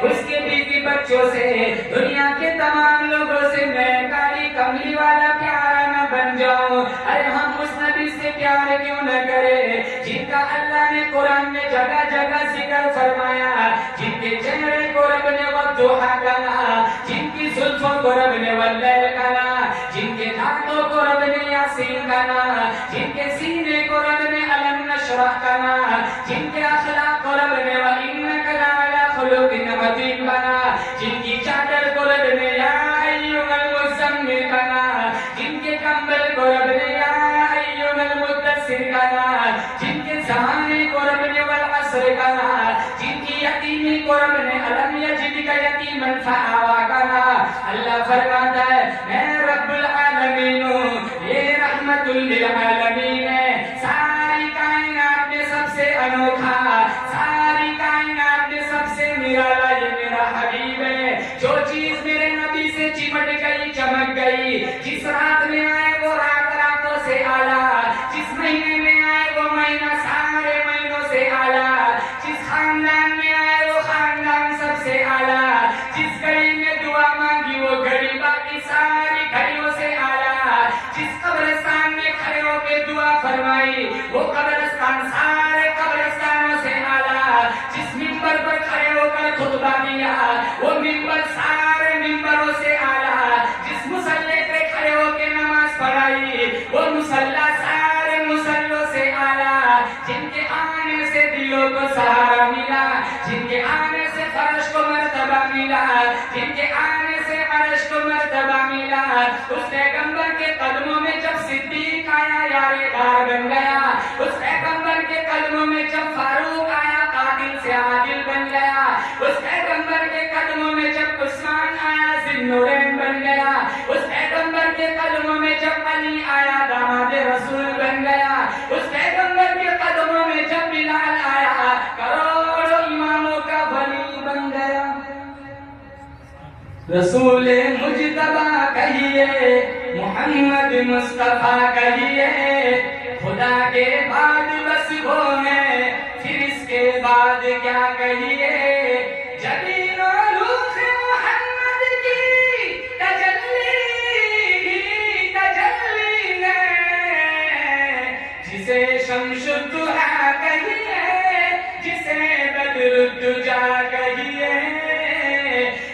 उसके बीवी बच्चों से, दुनिया के तमाम लोगों से मैं काली कमरी वाला प्यारा न बन जाऊं। अरे हम उस नबी से प्यार क्यों न करें जिनका अल्लाह ने कुरान में जगह जगह जिक्र फरमाया, जिनके चेहरे को रब ने वद्दुहा कहा, जिनकी जुल्फों को रब ने वल्लैल कहा, जिनके दांतों को रब ने यासीन कहा, जिनके सीने को रब ने अलम नशरह कहा, जिनके अखलाक को रब ने व इन्नका लअला खुलुकिन अज़ीम कहा, जिनकी चादर को रब ने या अय्युहल मुज़म्मिल कहा, जिनके कंबल को रब ने या अय्युहल मुद्दस्सिर कहा, जिनके ज़माने को रब ने वल असर कहा, जिनकी यतीमी को रब ने अलम यजिदका यतीमन फआवा कहा। अल्लाह फरमाता है मैं रब्बुल आलमीन हूं, ये रहमतुल लिल आलमीन है। सारी कायनात में सबसे अनोखा, सारी कायनात में सबसे निराला ये मेरा हबीब है। जो चीज मेरे नबी से चिमट गई, चमक गई, जिस रात में आए वो रात रातों से आला, जिस महीने में आए वो महीना सारे महीनों से आला, जिस खानदान में आए वो खानदान सबसे आला, जिस घड़ी में दुआ मांगी वो घड़ी बाकी सारी घड़ियों से आला, जिस कब्रिस्तान में खड़े होकर दुआ फरमाई वो कब्रिस्तान सारे कब्रिस्तानों से आला, जिस मिंबर पर खड़े होकर खुतबा दिया वो मिंबर सारे मिंबरों से आला, जिस मुसल्ले पे खड़े होकर नमाज पढ़ाई वो मुसल्ला सारे मुसल्लों से आला, जिनके आने से दिलों को सहारा मिला, जिनके आने से फर्श को मर्तबा मिला, जिनके आने से अर्श को मर्तबा मिला, उस पैगंबर के कदमों में जब सिद्दीक आया यारेदार बन गया, उस पैगंबर के कदमों में जब फारूक आया कातिल से आदिल बन गया, उस पैगंबर के कदमों में जब उस्मान आया जिन्नूरैन बन गया, उस पैगंबर के कदमों में जब अली आया दामाद रसूल बन गया, उस पैगंबर के कदमों में जब बिलाल आया करोड़ों इमामों का वली बन गया। रसूले मुज्तबा कहिए, मोहम्मद मुस्तफा कहिए, खुदा के बाद बस वो है, फिर इसके बाद क्या कहिए। जबीनो रूह मोहम्मद की तजल्ली ने, जिसे शम्सुद्दुहा कहिए, जिसे बद्रुद्दुजा कहिए,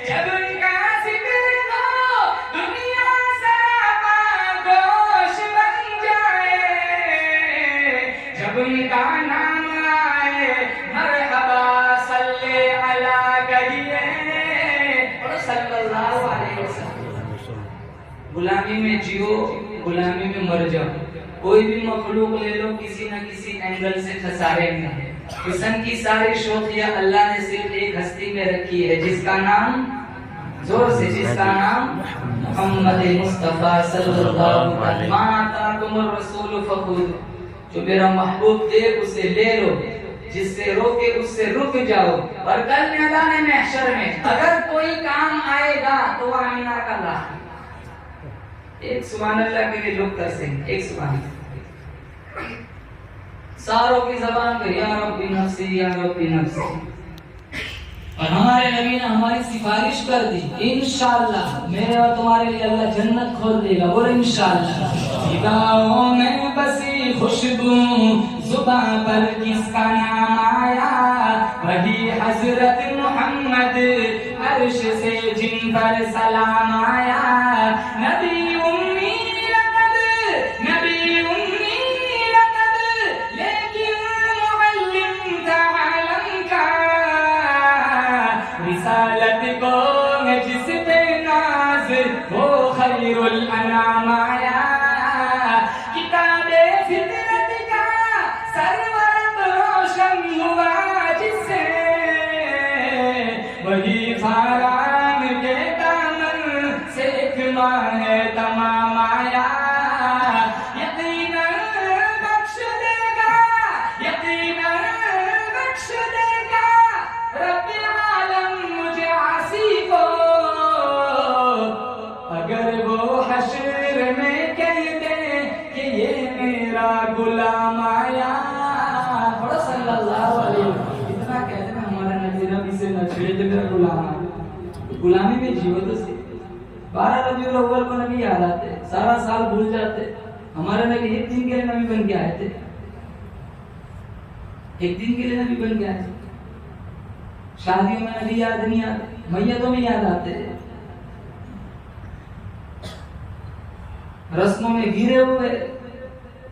जब उनका जिक्र हो दुनिया सारा गोश बन जाए, जब उनका नाम आए मरहबा सल्ले अला कहिए, और सल्लल्लाहु अलैहि वसल्लम। गुलामी में जियो, गुलामी में मर जाओ। कोई भी मखलूक ले लो, किसी न किसी एंगल से खसारे में है। हुस्न की सारी शोखियां अल्लाह ने सिर्फ एक हस्ती में रखी है जिसका नाम जोर से, जिसका नाम मोहम्मद मुस्तफा सल्लल्लाहु अलैहि वसल्लम रसूल फखुद, जो मेरा महबूब दे उसे ले लो, जिससे रोके उससे रुक जाओ। और कल मैदान महशर में अगर कोई काम आएगा तो वह आमीना का लाह। एक सुभान अल्लाह के लिए लोग तरसेंगे, एक सुभान सारों की जबान पे या रब्बी नफ्सी या रब्बी नफ्सी। और हमारे नबी ने हमारी सिफारिश कर दी, इंशाअल्लाह मेरे और तुम्हारे लिए अल्लाह जन्नत खोल देगा। बोलो इंशाअल्लाह। निगाहों में बसी खुशबू, जुबान पर किसका नाम आया, वही हजरत मोहम्मद, अर्श से जिन पर सलाम आया। नबी उम्मी लक़द, नबी उम्मी लक़द, लेकिन मुअल्लिम था आलम का। रिसालत को जिस पे नाज, वो खैरुल अनाम आया। किताबे फितरत का सरवर रोशन हुआ जिससे, वही फारान के दामन से एक माह तमाम आया। यकीनन बख्श देगा, यकीनन बख्श देगा रब्बे आलम मुझे आसी को, अगर वो हश्र में कह दे कि ये मेरा गुलाम आया। बड़ा सल्लल्लाहु अलैहि वसल्लम, इतना कहते हैं हमारा नबी, रबी से न छेड़े तो मेरा गुलाम आया। गुलामी में जियो तो सही। 12 रबीउल अव्वल को नबी याद आते, सारा साल भूल जाते। हमारे नबी एक दिन के लिए नबी बन के आए थे, एक दिन के लिए नबी बन के आए थे। शादियों में नबी याद नहीं आते, मैयतों में याद आते, रस्मों में घिरे हुए।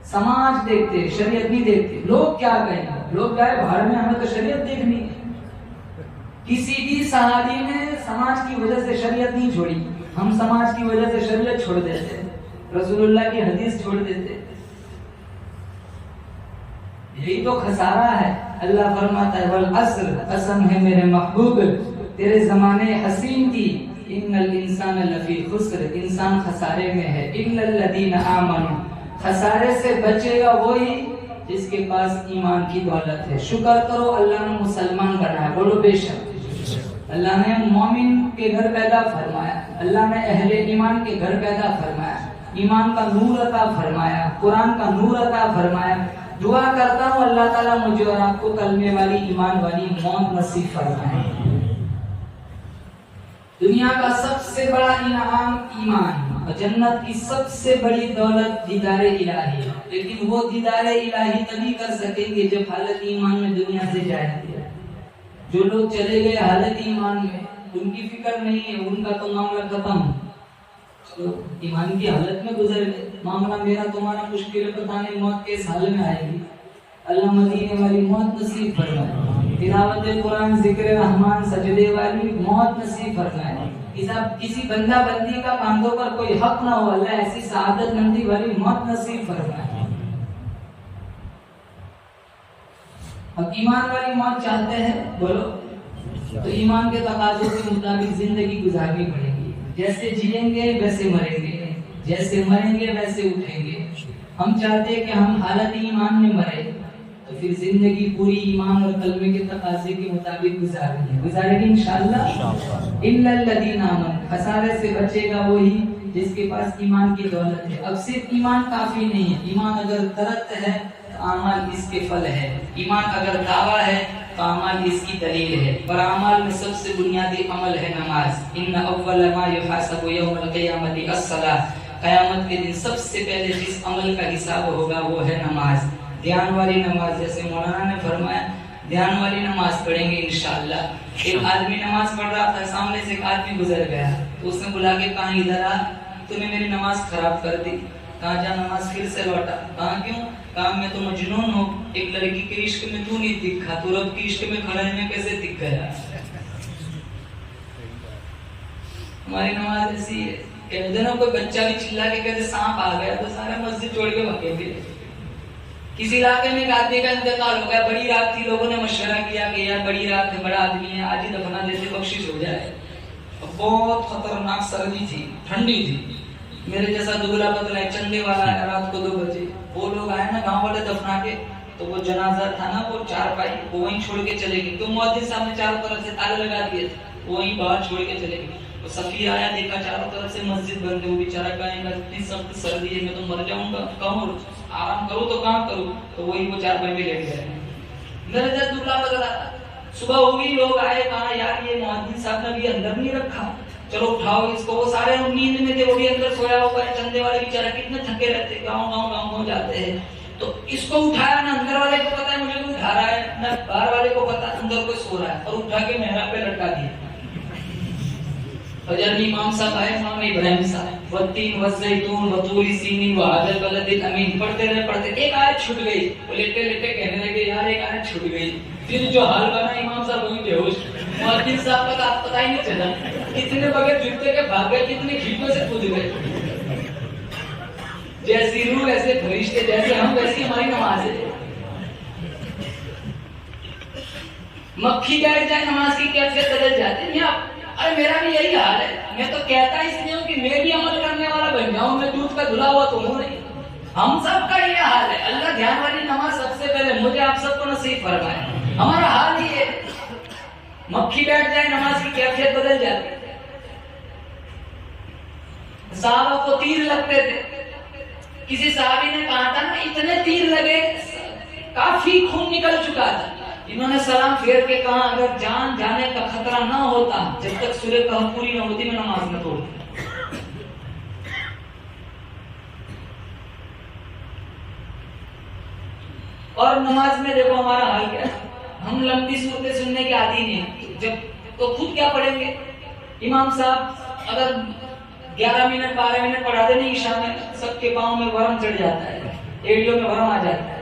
समाज देखते, शरीयत नहीं देखते। लोग क्या कहेंगे, लोग गए बाहर में, हमें तो शरीयत देखनी है। किसी भी सहाबी ने समाज की वजह से शरीयत नहीं छोड़ी, हम समाज की वजह से शरीयत छोड़ देते, रसूलुल्लाह की हदीस छोड़ देते। यही तो खसारा है। अल्लाह फरमाता है, वल अस्र, कसम है मेरे महबूब तेरे जमाने हसीन की, इन्नल इंसान लफी खुस्र, इंसान खसारे में है। इल्लल लदीना आमनू, खसारे से बचेगा वही जिसके पास ईमान की दौलत है। शुक्र करो अल्लाह ने मुसलमान बनाया। बोलो बेशक। अल्लाह ने मोमिन के घर पैदा फरमाया, अल्लाह ने अहले ईमान के घर पैदा फरमाया, ईमान का नूर अता फरमाया, कुरान का नूर अता फरमाया। दुआ करता हूँ अल्लाह ताला मुझे और आपको कलमे वाली ईमान वाली मौत नसीब फरमाए। दुनिया का सबसे बड़ा इनाम ईमान और जन्नत की सबसे बड़ी दौलत दीदारे इलाही है। लेकिन वो दीदारे इलाही तभी कर सकेंगे जब हालत ईमान में दुनिया से जाएंगे। जो लोग चले गए हालत ईमान में, उनकी फिक्र नहीं है, उनका तो मामला खत्म। तो ईमान की हालत में गुजर गए, मामला मेरा तुम्हारा मुश्किल पता नहीं मौत के इस हाल में आएगी। अल्लाह मदीने वाली मौत नसीब फरमाए, तिलावत कुरान जिक्र रहमान सजदे वाली मौत नसीब फरमाए। किसी बंदा बंदी का कांधों पर कोई हक ना हो, अल्लाह ऐसी सआदत मंदी वाली मौत नसीब फरमाए। अब ईमान वाली मौत चाहते हैं, बोलो, तो ईमान के तकाज़ों के मुताबिक जिंदगी गुजारनी पड़ेगी। जैसे जिएंगे वैसे मरेंगे, जैसे मरेंगे वैसे उठेंगे। हम चाहते हैं कि हम हालत ईमान में मरे, तो फिर जिंदगी पूरी ईमान और कलमे के तकाज़े के मुताबिक गुजारेगी इंशाअल्लाह। इल्लल लदीना आमनू, खसारे से बचेगा वही जिसके पास ईमान की दौलत है। अब सिर्फ ईमान काफी नहीं है, ईमान अगर तरत है तो आमाल इसके फल है, ईमान अगर दावा है तो अमाल इसकी दलील है। और अमाल में सबसे बुनियादी अमल है नमाज। इन्ना अव्वल मा युहासबु यौमल क़ियामति अस्सलाह, क़यामत के दिन सबसे पहले जिस अमल का हिसाब होगा वो है नमाज। ध्यान वाली नमाज, जैसे मौलाना ने फरमाया ध्यान वाली नमाज पढ़ेंगे इंशाअल्लाह। एक आदमी नमाज पढ़ रहा था, सामने से एक आदमी गुजर गया, तो उसने बुला के कहा इधर आ, तूने मेरी नमाज खराब कर दी। कहा जा, नमाज फिर से लौटा। कहा क्यों? कहा मैं तो मजनून हूँ, एक लड़की के इश्क में तू नहीं दिखा, तू रब के इश्क में खड़ा में कैसे दिख गया? हमारी नमाज ऐसी है, कहते ना कोई बच्चा भी चिल्ला के कहते सांप आ गया तो सारा मस्जिद छोड़ के भागे। किसी इलाके में एक आदमी का इंतकाल हो गया, बड़ी रात थी, लोगों ने मशवरा किया कि यार बड़ी रात है, बड़ा आदमी है, आज ही दफना देते, बख्शिश हो जाए। बहुत खतरनाक सर्दी थी, ठंडी थी। मेरे जैसा दुबला पतला एक चंदे वाला है, रात को 2 बजे वो लोग आए ना गांव वाले दफना के, तो वो जनाजा था ना, वो चारपाई वो वहीं छोड़ के चले गए। तो मुअज्जिन साहब ने चारों तरफ से ताले लगा दिए थे, वो वहीं बाहर छोड़ के चले गए। तो सफी आया, देखा चारों तरफ से मस्जिद बंद है, वो बेचारा कहेगा इतनी सख्त सर्दी है, मैं तो मर जाऊंगा, कहूँ आराम करूँ तो काम करूँ, तो वही वो चारपाई में लेट गए। मेरे जैसा दुबला पतला सुबह होगी, लोग आए, कहा यार ये मुअज्जिन साहब ने भी अंदर नहीं रखा, चलो उठाओ इसको। वो सारे नींद में थे, वो भी अंदर सोया हुआ है। चंदे वाले बेचारा कितने थके रहते, गाँव जाते हैं। तो इसको उठाया ना, अंदर वाले को पता है मुझे कोई उठा रहा है, ना बाहर वाले को पता अंदर कोई सो रहा है, और उठा के मेहराब पे लटका दिया। फजर में इमाम साहब आए, इमाम इब्राहिम साहब, वत्तीन वज़ैतून वतूरी सीनीन वहादल बलदिल अमीन पढ़ते रहे, एक आयत छूट गई। वो लेटे लेटे कहने लगे यार एक आयत छूट गई। फिर जो हाल बना, इमाम साहब वहीं बेहोश, मुअज्जिन साहब का पता ही नहीं चला, कितने बगैर जूते के भाग गए, कितने खिड़कियों से कूद गए। जैसी रूह वैसे फरिश्ते, जैसे हम वैसी हमारी नमाज है। मक्खी बैठ जाए नमाज की कैफियत बदल जाती है। अरे मेरा भी यही हाल है, मैं तो कहता इसलिए हूँ कि मैं भी अमल करने वाला बन जाऊं, मैं दूध का धुला हुआ तो हूँ नहीं। हम सब का ये हाल है। अल्लाह ध्यान वाली नमाज सबसे पहले मुझे आप सबको नसीब फरमाए। हमारा हाल ही है, मक्खी बैठ जाए नमाज की कैफियत बदल जाती है। साहबा को तीर लगते थे, किसी साहबी ने कहा था ना इतने तीर लगे काफी खून निकल चुका था। इन्होंने सलाम फेर के कहा अगर जान जाने का खतरा ना होता, जब तक सूरह कहफ पूरी न होती मैं नमाज न तोड़ती। और नमाज में देखो हमारा हाल क्या है, हम लंबी सूरतें सुनने के आदी नहीं, जब तो खुद क्या पढ़ेंगे। इमाम साहब अगर 11 मिनट 12 मिनट पढ़ा देने ईशा में, सबके पाँव में वरम चढ़ जाता है, एड़ियों में वरम आ जाता है।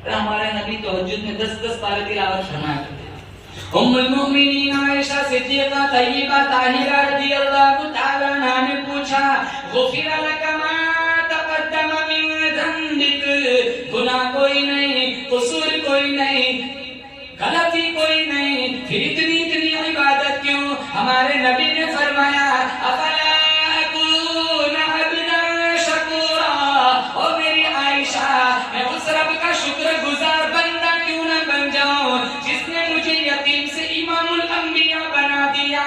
हमारे नबी तहज्जुद में 10-10 पारे तिलावत फरमाया करते। उम्मुल मोमिनीन आयशा सिद्दीका तय्यबा ताहिरा रज़ियल्लाहु ताला अन्हा ने पूछा, गुफिरा लका मा तक़द्दम मिन ज़ंबिक, गुनाह कोई नहीं, कसूर कोई नहीं, गलती कोई नहीं, फिर इतनी इबादत क्यों? हमारे नबी ने फरमाया अफला अकून अब्दन शकूरा, ओ मेरी आयशा मैं उस रब का शुक्रगुजार बंदा क्यों न बन जाऊं जिसने मुझे यतीम से इमामुल अंबिया बना दिया।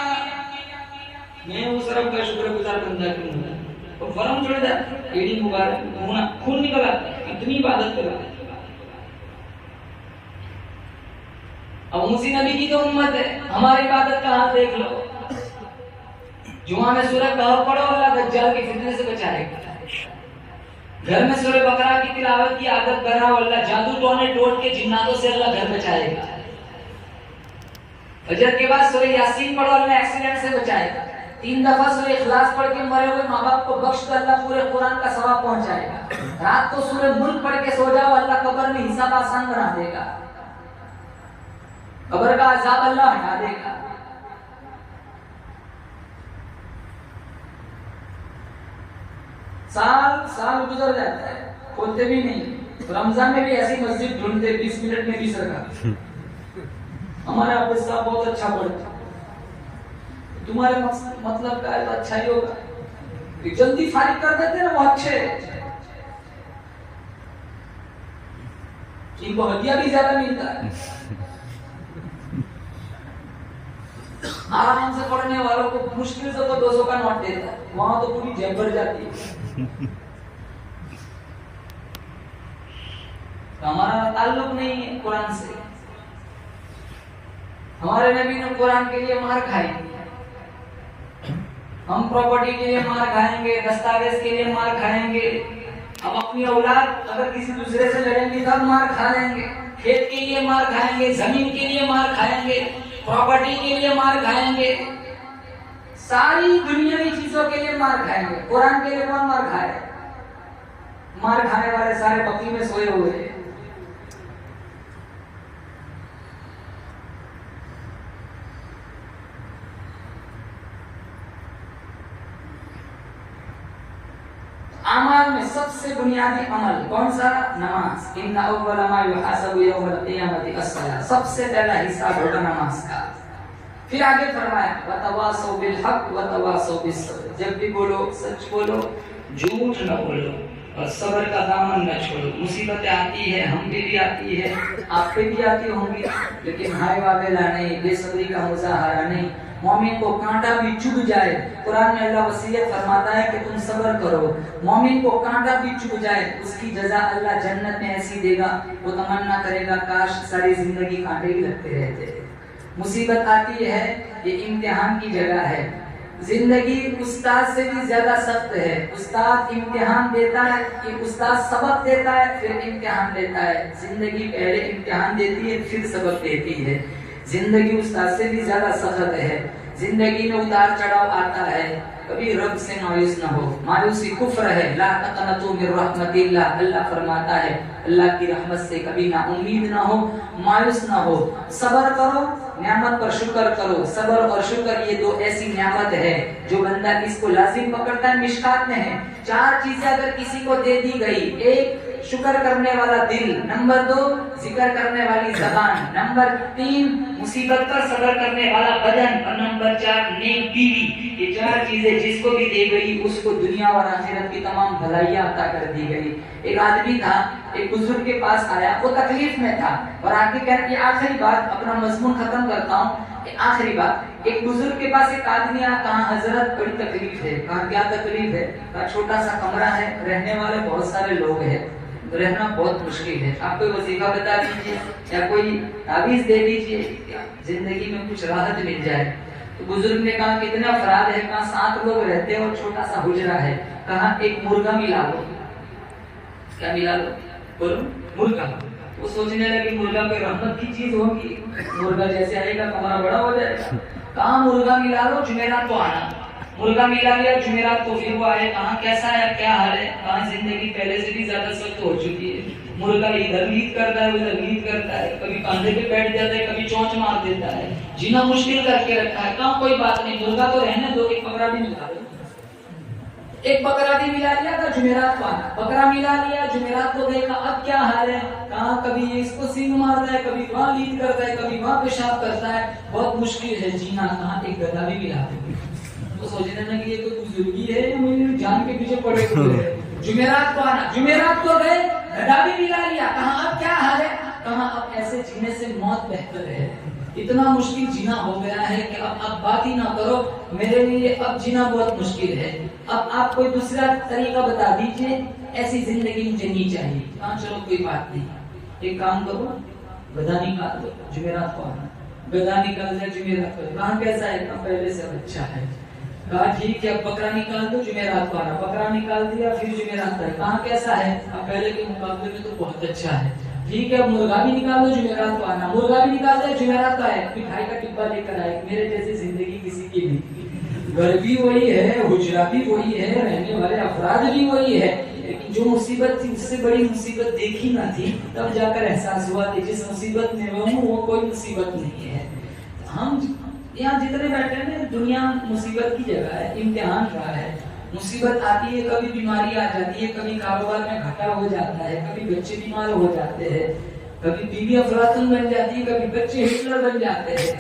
मैं उस रब का शुक्रगुजार बंदा क्यों न बनूं? तो फरम छोड़ दे, एड़ी मुबारक होना, खून निकला, इतनी इबादत करा। अब उसी नबी की तो उम्मत है, हमारी इबादत का हाल देख लो। जुमा में सूरह कहफ पढ़ो, अल्लाह दज्जाल के फितने से बचाएगा। घर में सूरह बकरा की तिलावत की आदत बनाओ, अल्लाह जादू टोने टोट के जिन्नातों से अल्लाह घर बचाएगा। फजर के बाद सूरह यासीन पढ़ो, अल्लाह एक्सीडेंट से बचाएगा। 3 दफा सूरह इखलास पढ़ के मरे हुए माँ बाप को बख्श कर अल्लाह पूरे कुरान का सवाब पहुंचाएगा। रात को सूरह मुल्क पढ़ के सो जाओ, अल्लाह कब्र में हिसाब आसान बना देगा, कब्र का अज़ाब अल्लाह हटा देगा। साल गुजर जाता है, खोलते भी नहीं। रमजान में भी ऐसी मस्जिद ढूंढते 20 मिनट में 20 रकात। हमारे हाफिज साहब बहुत अच्छा पढ़ते, तुम्हारे मतलब का तो अच्छा ही होगा, जल्दी फारिग कर देते ना, वो अच्छे, इनको हदिया भी ज्यादा मिलता है। आराम से पढ़ने वालों को मुश्किल से तो 200 का नोट देता है, वहां तो पूरी जेब भर जाती है। तो हमारा ताल्लुक नहीं है कुरान से। हमारे नबी ने कुरान के लिए मार खाई, हम प्रॉपर्टी के लिए मार खाएंगे, दस्तावेज के लिए मार खाएंगे। अब अपनी औलाद अगर किसी दूसरे से लड़ेंगे तब मार खा लेंगे, खेत के लिए मार खाएंगे, जमीन के लिए मार खाएंगे, प्रॉपर्टी के लिए मार खाएंगे, सारी दुनियावी चीजों के लिए मार खाएंगे। कुरान के लिए कौन मार खाए? मार खाने वाले सारे बकरी में सोए हुए हैं। अमल में सबसे बुनियादी अमल कौन सा? नमाज। इन्ना अव्वल मा युहासबु यौमल क़ियामति अस्सलाह, सबसे पहला हिसाब होगा नमाज का। फिर आगे फरमाया वतवासौ बिल हक वतवासौ बिस सब्र, जब भी बोलो सच बोलो, झूठ न बोलो और सब्र का दामन न छोड़ो। मुसीबतें आती है, हम पे भी आती है, आप पे भी आती होंगी, लेकिन हाय वावेला नहीं, बेसब्री का मुजाहरा नहीं। मोमिन को कांटा भी चुभ जाए, कुरान में अल्लाह वसीयत फरमाता है कि तुम सब्र करो। मोमिन को कांटा भी चुभ जाए, उसकी जजा अल्लाह जन्नत में ऐसी देगा, वो तमन्ना करेगा काश सारी जिंदगी कांटे ही लगते रहते। मुसीबत आती है, ये इम्तिहान की जगह है। जिंदगी उस्ताद से भी ज्यादा सख्त है। उस्ताद इम्तिहान देता है, कि उस्ताद सबक देता है फिर इम्तिहान देता है। जिंदगी पहले इम्तिहान देती है फिर सबक देती है। जिंदगी उस्ताद से भी ज्यादा सख्त है। जिंदगी में उतार चढ़ाव आता है, कभी रब से मायूस न हो। मायूसी कुफ्र है। ला तक़नतू मिन रहमतिल्लाह, अल्लाह फरमाता है अल्लाह की रहमत से कभी ना उम्मीद ना हो, मायूस ना हो। सब्र करो, नेमत पर शुक्र करो। सब्र और शुक्र ये दो ऐसी नेमत है जो बंदा इसको लाजिम पकड़ता है। मिशकात में है 4 चीजें अगर किसी को दे दी गई, 1 शुक्र करने वाला दिल, नंबर 2 जिक्र करने वाली ज़बान, नंबर 3 मुसीबत पर सब्र करने वाला बदन और नंबर 4 नेक बीवी। ये 4 चीजें जिसको भी दी गई उसको दुनिया और आखिरत की तमाम भलाइयां अता कर दी गई। एक आदमी था, एक बुजुर्ग के पास आया, वो तकलीफ में था और आगे कह कि आखिरी बात, अपना मजमून खत्म करता हूँ। आखिरी बात, एक बुजुर्ग के पास एक आदमी आया, कहा हजरत बड़ी तकलीफ है। कहा क्या तकलीफ है? कहा छोटा सा कमरा है, रहने वाले बहुत सारे लोग हैं, रहना बहुत मुश्किल है। आप कोई वजीफा बता दीजिए या कोई ताबीज दे दीजिए, जिंदगी में कुछ राहत मिल जाए। तो बुजुर्ग ने कहा कितने अफराद है? कहा 7 लोग रहते हैं और छोटा सा हुजरा है। कहा एक मुर्गा मिला लो। क्या मिला लो? बोलो मुर्गा। वो सोचने लगे मुर्गा कोई रहमत की चीज होगी, मुर्गा जैसे आएगा कमरा बड़ा हो जाएगा। कहा मुर्गा मिला लो, जुमेरात को आना। मुर्गा मिला लिया, जुमेरात को फिर वो आए। कहा कैसा है, क्या हाल है? कहा जिंदगी पहले से भी ज्यादा सख्त हो चुकी है। मुर्गा इधर लीद करता है, उधर लीद करता है, कभी कांधे पे बैठ जाता है, कभी चोंच मार देता है, जीना मुश्किल करके रखा है। कहा कोई बात नहीं, मुर्गा तो रहने दो, एक बकरा भी मिला दो। एक बकरा भी मिला लिया, कहा जुमेरात को आना। बकरा मिला लिया, जुमेरात को देखा, अब क्या हाल है? कहा कभी ये इसको सींग मारता है, कभी वहां लीद करता है, कभी वहां पेशाब करता है, बहुत मुश्किल है जीना। कहा एक गधा भी मिला दो। तो सोचने लगे ये तो बुजुर्गी है या मेरी जान के पीछे पड़े हुए हैं। जुमेरात को आना। जुमेरात को गए, गधा भी मिला लिया। कहा अब क्या हाल है? कहा अब ऐसे जीने से मौत बेहतर है। इतना मुश्किल जीना हो गया है कि अब बात ही ना करो, मेरे लिए अब जीना बहुत मुश्किल है। अब आप कोई दूसरा तरीका बता दीजिए, ऐसी जिंदगी मुझे नहीं चाहिए। कहा चलो कोई बात नहीं, एक काम करो, गधा निकाल दो, जुमेरात को आना। गधा निकाल दिया, जुमेरात को। कहा कैसा है? कहा पहले से अच्छा है। कहा ठीक है, अब बकरा निकाल दो, जुमेरात को आना। बकरा निकाल दिया, फिर जुमेरात को। कहा कैसा है? अब पहले के मुकाबले में तो बहुत अच्छा है। ठीक है, अब मुर्गा भी निकाल दो, जुमेरात को आना। मुर्गा भी निकाल दिया, जुमेरात को आए। मिठाई का डिब्बा लेकर आए, मेरे जैसी जिंदगी किसी की भी, घर भी वही है, हुजरा भी वही है, रहने वाले अफराद भी वही है, लेकिन जो मुसीबत थी उससे बड़ी मुसीबत देखी ना थी, तब जाकर एहसास हुआ कि जिस मुसीबत में हूँ वो कोई मुसीबत नहीं है। हम यहाँ जितने बैठे हैं, दुनिया मुसीबत की जगह है, इम्तिहान का है। मुसीबत आती है, कभी बीमारी आ जाती है, कभी कारोबार में घाटा हो जाता है, कभी बच्चे बीमार हो जाते हैं, कभी बीवी अफलातून बन जाती है, कभी बच्चे हिटलर बन जाते हैं,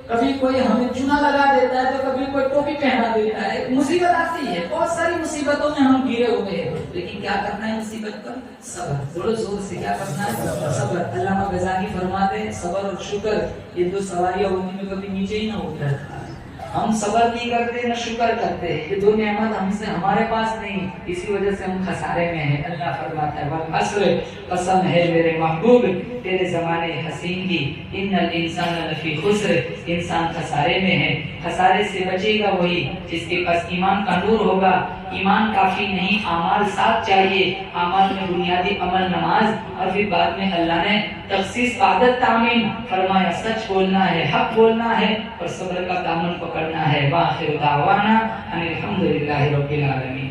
कभी कोई हमें चूना लगा देता है, तो कभी कोई टोपी पहना देता है। मुसीबत आती है, बहुत सारी मुसीबतों में हम घिरे हुए हैं, लेकिन क्या करना है मुसीबत पर? सब्र। थोड़ा जोर से क्या करना है? सब्र। अल्लामा गज़ाली फरमाते हैं सब्र और शुक्र ये 2 सवारियां होने में कभी नीचे ही ना उतरता। हम सब्र नहीं करते न शुक्र करते, ये 2 नेमत हमसे हमारे पास नहीं, इसी वजह से हम खसारे में हैं। अल्लाह फरमाता है वल अस्र, कसम है मेरे महबूब तेरे जमाने हसीन की, इन्नल इंसान लफी खुस्र, इंसान खसारे में है। खसारे से बचेगा वही जिसके पास ईमान का नूर होगा। ईमान काफी नहीं, अमाल साथ चाहिए। अमाल में बुनियादी अमल नमाज, और फिर बाद में अल्लाह ने तखसीस इबादत तामीन फरमाया। सच बोलना है, हक बोलना है और सब्र का दामन पकड़ना है। वाखिर दावाना अनिल हम्दुलिल्लाहि रब्बिल आलमीन।